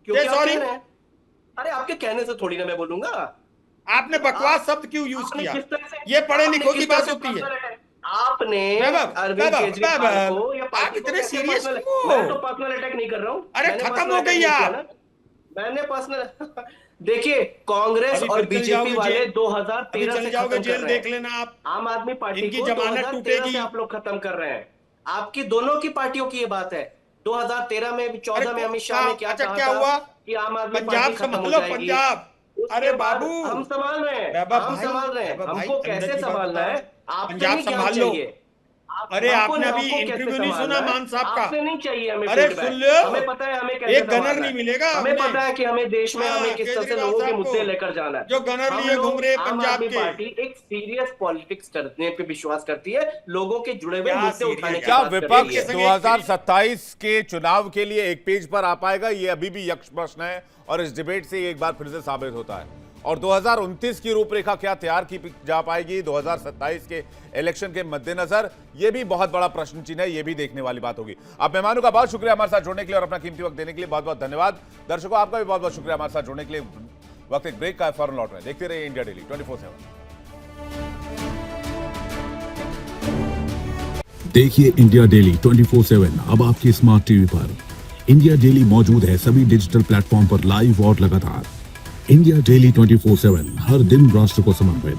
क्योंकि आप कह रहे हैं। अरे आपके कहने से थोड़ी ना मैं बोलूंगा। आपने बकवास शब्द क्यों यूज किया? ये पढ़े लिखों की बात होती है। आपने अरविंद केजरीवाल को, या आप इतने सीरियस क्यों? मैं तो पर्सनल अटैक नहीं कर रहा हूँ। अरे खत्म हो गई यार, मैंने पर्सनल देखिए, कांग्रेस और बीजेपी वाले 2013 से खत्म जेल देख लेना आप। आम आदमी पार्टी को जमानत टूटेगी, आप लोग खत्म कर रहे हैं। आपकी दोनों की पार्टियों की ये बात है। 2013 में 14 में अमित शाह ने क्या हुआ कि आम आदमी पंजाब संभालो, पंजाब। अरे बाबू, हम संभाल रहे हैं, हम संभाल रहे हैं। हमको कैसे संभालना है? पंजाब संभाल लो। अरे आपने अभी इंटरव्यू नहीं सुना मान साहब का? आपसे नहीं चाहिए हमें, अरे सुन लो, हमें पता है हमें कैसे एक गनर नहीं मिलेगा। हमें पता है कि हमें देश में हमें किस तरह से लोगों के मुद्दे लेकर जाना है। जो गनर लिए घूम रहे पंजाब के। पार्टी एक सीरियस पॉलिटिक्स करने पे विश्वास करती है, लोगों के जुड़े हुए मुद्दे उठाने क्या विपक्ष 2027 के चुनाव के लिए एक पेज पर आ पाएगा? ये अभी भी यक्ष प्रश्न है, और इस डिबेट से एक बार फिर से साबित होता है। और 2029 की रूपरेखा क्या तैयार की जा पाएगी 2027 के इलेक्शन के मद्देनजर? ये भी बहुत बड़ा प्रश्न चिन्ह है, ये भी देखने वाली बात होगी। आप मेहमानों का बहुत शुक्रिया हमारे साथ जुड़ने के लिए और अपना कीमती वक्त देने के लिए बहुत बहुत धन्यवाद। दर्शकों आपका भी बहुत बहुत शुक्रिया हमारे साथ जुड़ने के लिए। वक्त एक ब्रेक का है, फौरन लौट रहे हैं। देखते रहिए इंडिया डेली 24/7। देखिए इंडिया डेली 24/7 अब आपकी स्मार्ट टीवी पर। इंडिया डेली मौजूद है सभी डिजिटल प्लेटफॉर्म पर लाइव और लगातार। इंडिया डेली 24/7 हर दिन राष्ट्र को समर्पित।